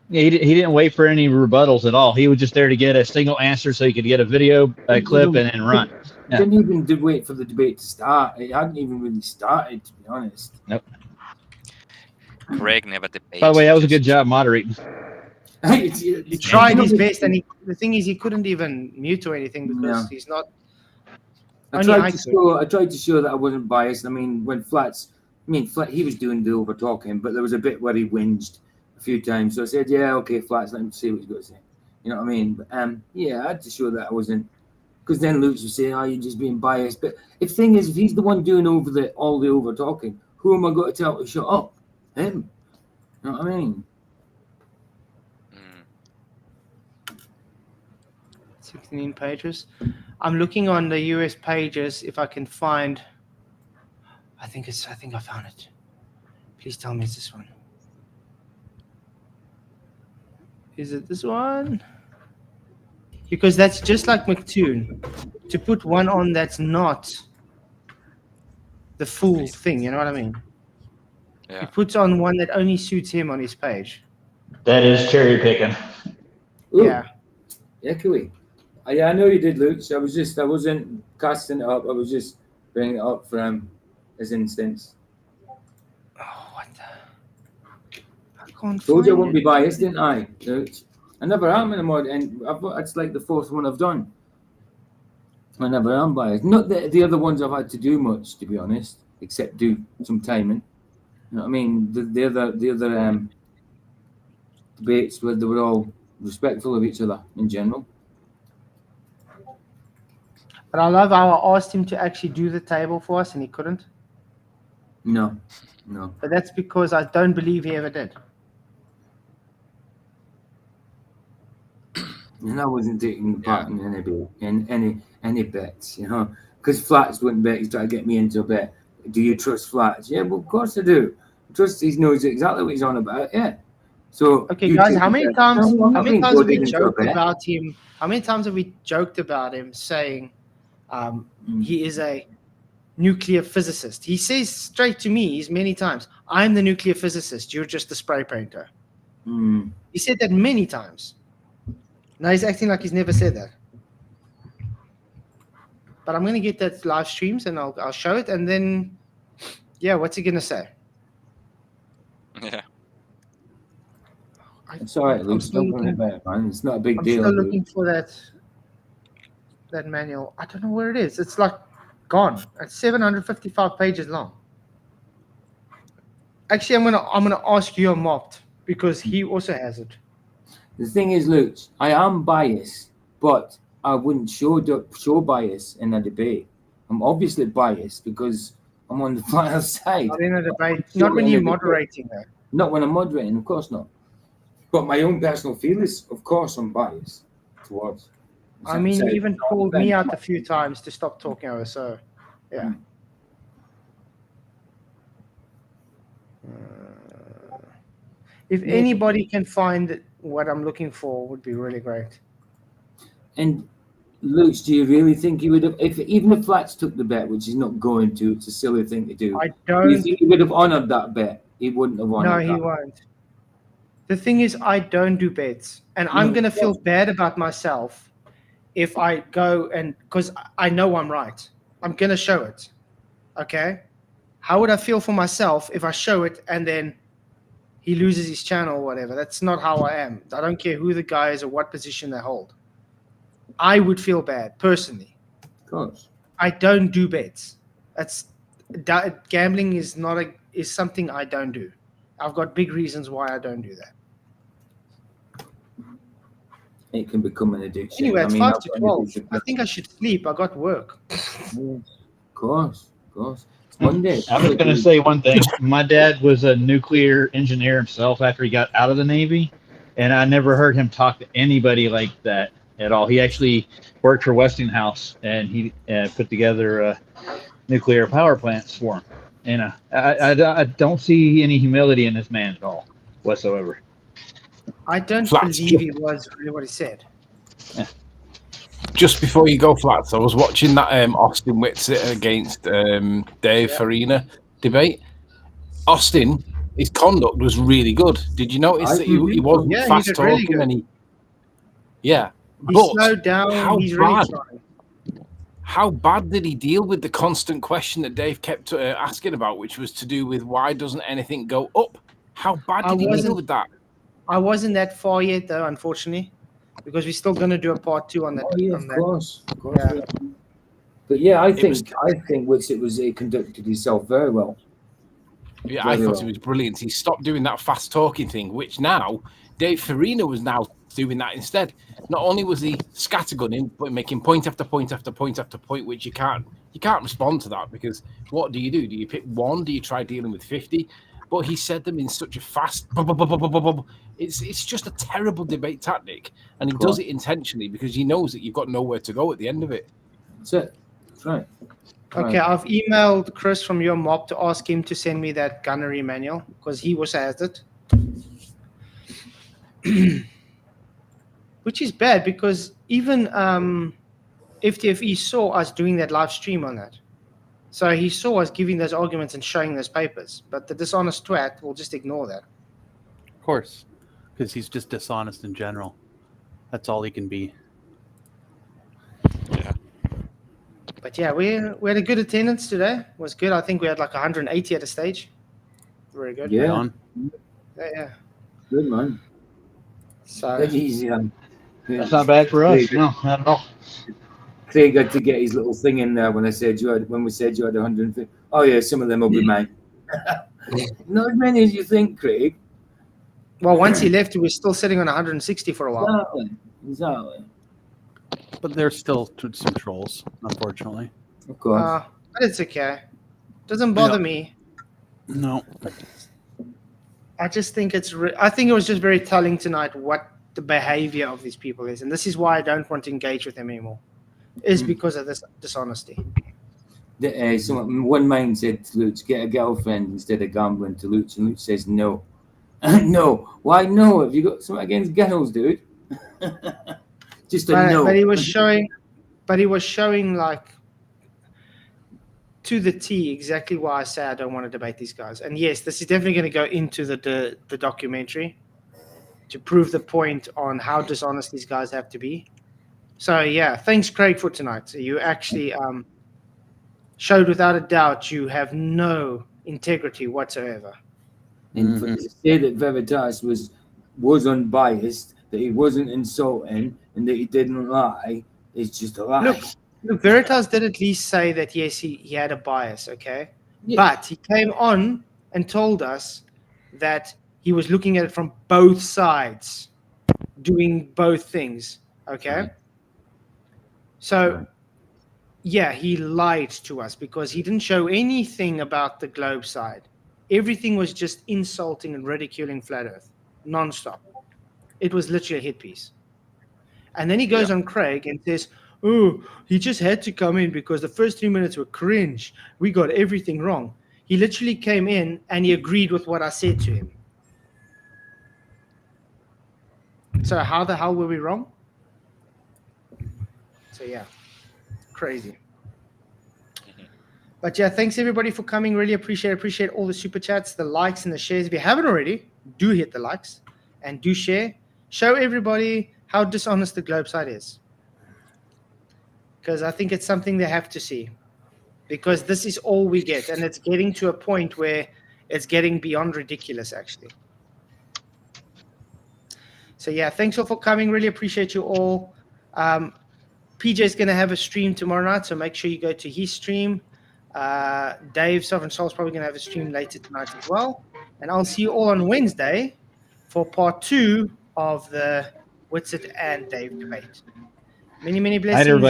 Yeah, he didn't wait for any rebuttals at all. He was just there to get a single answer so he could get a video clip and then run. Yeah. Didn't even wait for the debate to start. It hadn't even really started, to be honest. Nope. Craig never debates. By the way, that was a good job moderating. He tried his best, and the thing is, he couldn't even mute or anything because he's not. I tried to show that I wasn't biased. I mean, when he was doing the over talking, but there was a bit where he whinged a few times. So I said, "Yeah, okay, Flats, let him see what he's got to say." You know what I mean? But, yeah, I had to show that I wasn't, because then Luke would say, "Oh, you're just being biased." But if thing is, if he's the one doing all the over talking, who am I going to tell to shut up? Him. You know what I mean? 16 pages. I'm looking on the US pages if I can find. I think I found it. Please tell me it's this one. Is it this one? Because that's just like McToon. To put one on that's not the full thing, you know what I mean? Yeah. He puts on one that only suits him on his page. That is cherry picking. Ooh. Yeah. Yeah, can we? I know you did, Luke. So I wasn't casting it up. I was just bringing it up from his instance. Oh, what the? I can't Told you I find wouldn't it. be biased, didn't I, Luke? I never am in a mod, and it's like the fourth one I've done. I never am biased. Not that the other ones I've had to do much, to be honest, except do some timing. You know what I mean? The other debates where they were all respectful of each other in general. But I love how I asked him to actually do the table for us and he couldn't. No. But that's because I don't believe he ever did. And I wasn't taking part in any bets, you know, because Flats wouldn't bet. He's trying to get me into a bet. Do you trust Flats? Yeah, well, of course I do. I trust he knows exactly what he's on about. Yeah. So okay, guys, how many times have we joked about him? How many times have we joked about him saying he is a nuclear physicist? He says straight to me, many times, "I'm the nuclear physicist. You're just the spray painter." He said that many times. Now he's acting like he's never said that. But I'm going to get that live streams and I'll show it. And then, yeah, what's he going to say? Yeah. It's all right, Luke. Don't worry about it, man. It's not a big deal. I'm still looking for that manual. I don't know where it is. It's like gone. It's 755 pages long. Actually, I'm gonna ask you, Mopped, because he also has it. The thing is, Luke, I am biased, but I wouldn't show bias in a debate. I'm obviously biased because I'm on the final side. Not in a debate. Not when you're moderating, though. Not when I'm moderating, of course not. But my own personal feelings, of course, I'm biased towards. I mean, you even called me out a few times to stop talking over. So, yeah. If anybody can find what I'm looking for, would be really great. And Luke, do you really think he would have, even if Flats took the bet, which he's not going to, it's a silly thing to do. I don't. Do you think he would have honoured that bet? He wouldn't have honoured that. No, he won't. The thing is, I don't do bets, and I'm going to feel bad about myself if I go because I know I'm right. I'm going to show it. Okay? How would I feel for myself if I show it and then he loses his channel or whatever? That's not how I am. I don't care who the guy is or what position they hold. I would feel bad, personally. Of course. I don't do bets. gambling is something I don't do. I've got big reasons why I don't do that. It can become an addiction. Anyway, it's 5 I've to got an 12. addiction. I think I should sleep. I got work. Of course. It's Monday. I was going to say one thing. My dad was a nuclear engineer himself after he got out of the Navy, and I never heard him talk to anybody like that at all. He actually worked for Westinghouse, and he put together nuclear power plants for him. And I don't see any humility in this man at all whatsoever. I don't believe it was really what he said. Yeah. Just before you go, Flats, I was watching that Austin Whitsitt against Dave Farina debate. Austin, his conduct was really good. Did you notice that he wasn't fast talking? Really he slowed down. He's really trying. How bad did he deal with the constant question that Dave kept asking about, which was to do with why doesn't anything go up? How bad did he deal with that? I wasn't that far yet, though, unfortunately, because we're still going to do a part 2 on that. Of course. Yeah. But yeah, I think Whitsitt conducted himself very well. Yeah, I thought he was brilliant. He stopped doing that fast talking thing, which now Dave Farina was now doing that instead. Not only was he scattergunning, but making point after point after point after point, which you can't respond to that, because what do? Do you pick one? Do you try dealing with 50? But he said them in such a fast. It's just a terrible debate tactic, and he does it intentionally because he knows that you've got nowhere to go at the end of it. That's it. That's right. Okay, I've emailed Chris from your mob to ask him to send me that gunnery manual because he was has it. Which is bad because even FTFE saw us doing that live stream on that. So he saw us giving those arguments and showing those papers. But the dishonest twat will just ignore that. Of course, because he's just dishonest in general. That's all he can be. Yeah. But yeah, we had a good attendance today. It was good. I think we had like 180 at a stage. Very good. Yeah. Yeah. Good, man. So that's easy. That's not bad for us. No, not at all. Craig had to get his little thing in there when we said you had 150. Oh yeah, some of them will be mine. Not as many as you think, Craig. Well, once he left, he was still sitting on 160 for a while. Exactly. But there's still some trolls, unfortunately. Of course. But it's okay. Doesn't bother me. No. I just think I think it was just very telling tonight what the behavior of these people is, and this is why I don't want to engage with them anymore. Is because of this dishonesty. One man said to Luch, get a girlfriend instead of gambling to Luch, and Luch says no. No. Why no? Have you got something against girls, dude? Just a no. But he was showing like to the T exactly why I say I don't want to debate these guys. And yes, this is definitely going to go into the documentary to prove the point on how dishonest these guys have to be. So yeah, thanks Craig for tonight. So you actually showed without a doubt you have no integrity whatsoever. And to say that Veritas was unbiased, that he wasn't insulting, and that he didn't lie, is just a lie. Look, Veritas did at least say that yes, he had a bias, okay? Yeah. But he came on and told us that he was looking at it from both sides, doing both things, okay? Right. So, yeah, he lied to us because he didn't show anything about the globe side. Everything was just insulting and ridiculing Flat Earth, nonstop. It was literally a hit piece. And then he goes on Craig and says, oh, he just had to come in because the first 3 minutes were cringe. We got everything wrong. He literally came in and he agreed with what I said to him. So how the hell were we wrong? So yeah, crazy. But yeah, thanks everybody for coming. Really appreciate all the super chats, the likes and the shares. If you haven't already, do hit the likes and do share. Show everybody how dishonest the globe side is. Because I think it's something they have to see. Because this is all we get. And it's getting to a point where it's getting beyond ridiculous, actually. So yeah, thanks all for coming. Really appreciate you all. PJ's going to have a stream tomorrow night, so make sure you go to his stream. Dave Sovereign Soul is probably going to have a stream later tonight as well. And I'll see you all on Wednesday for part 2 of the Witsit and Dave debate. Many, many blessings. everybody.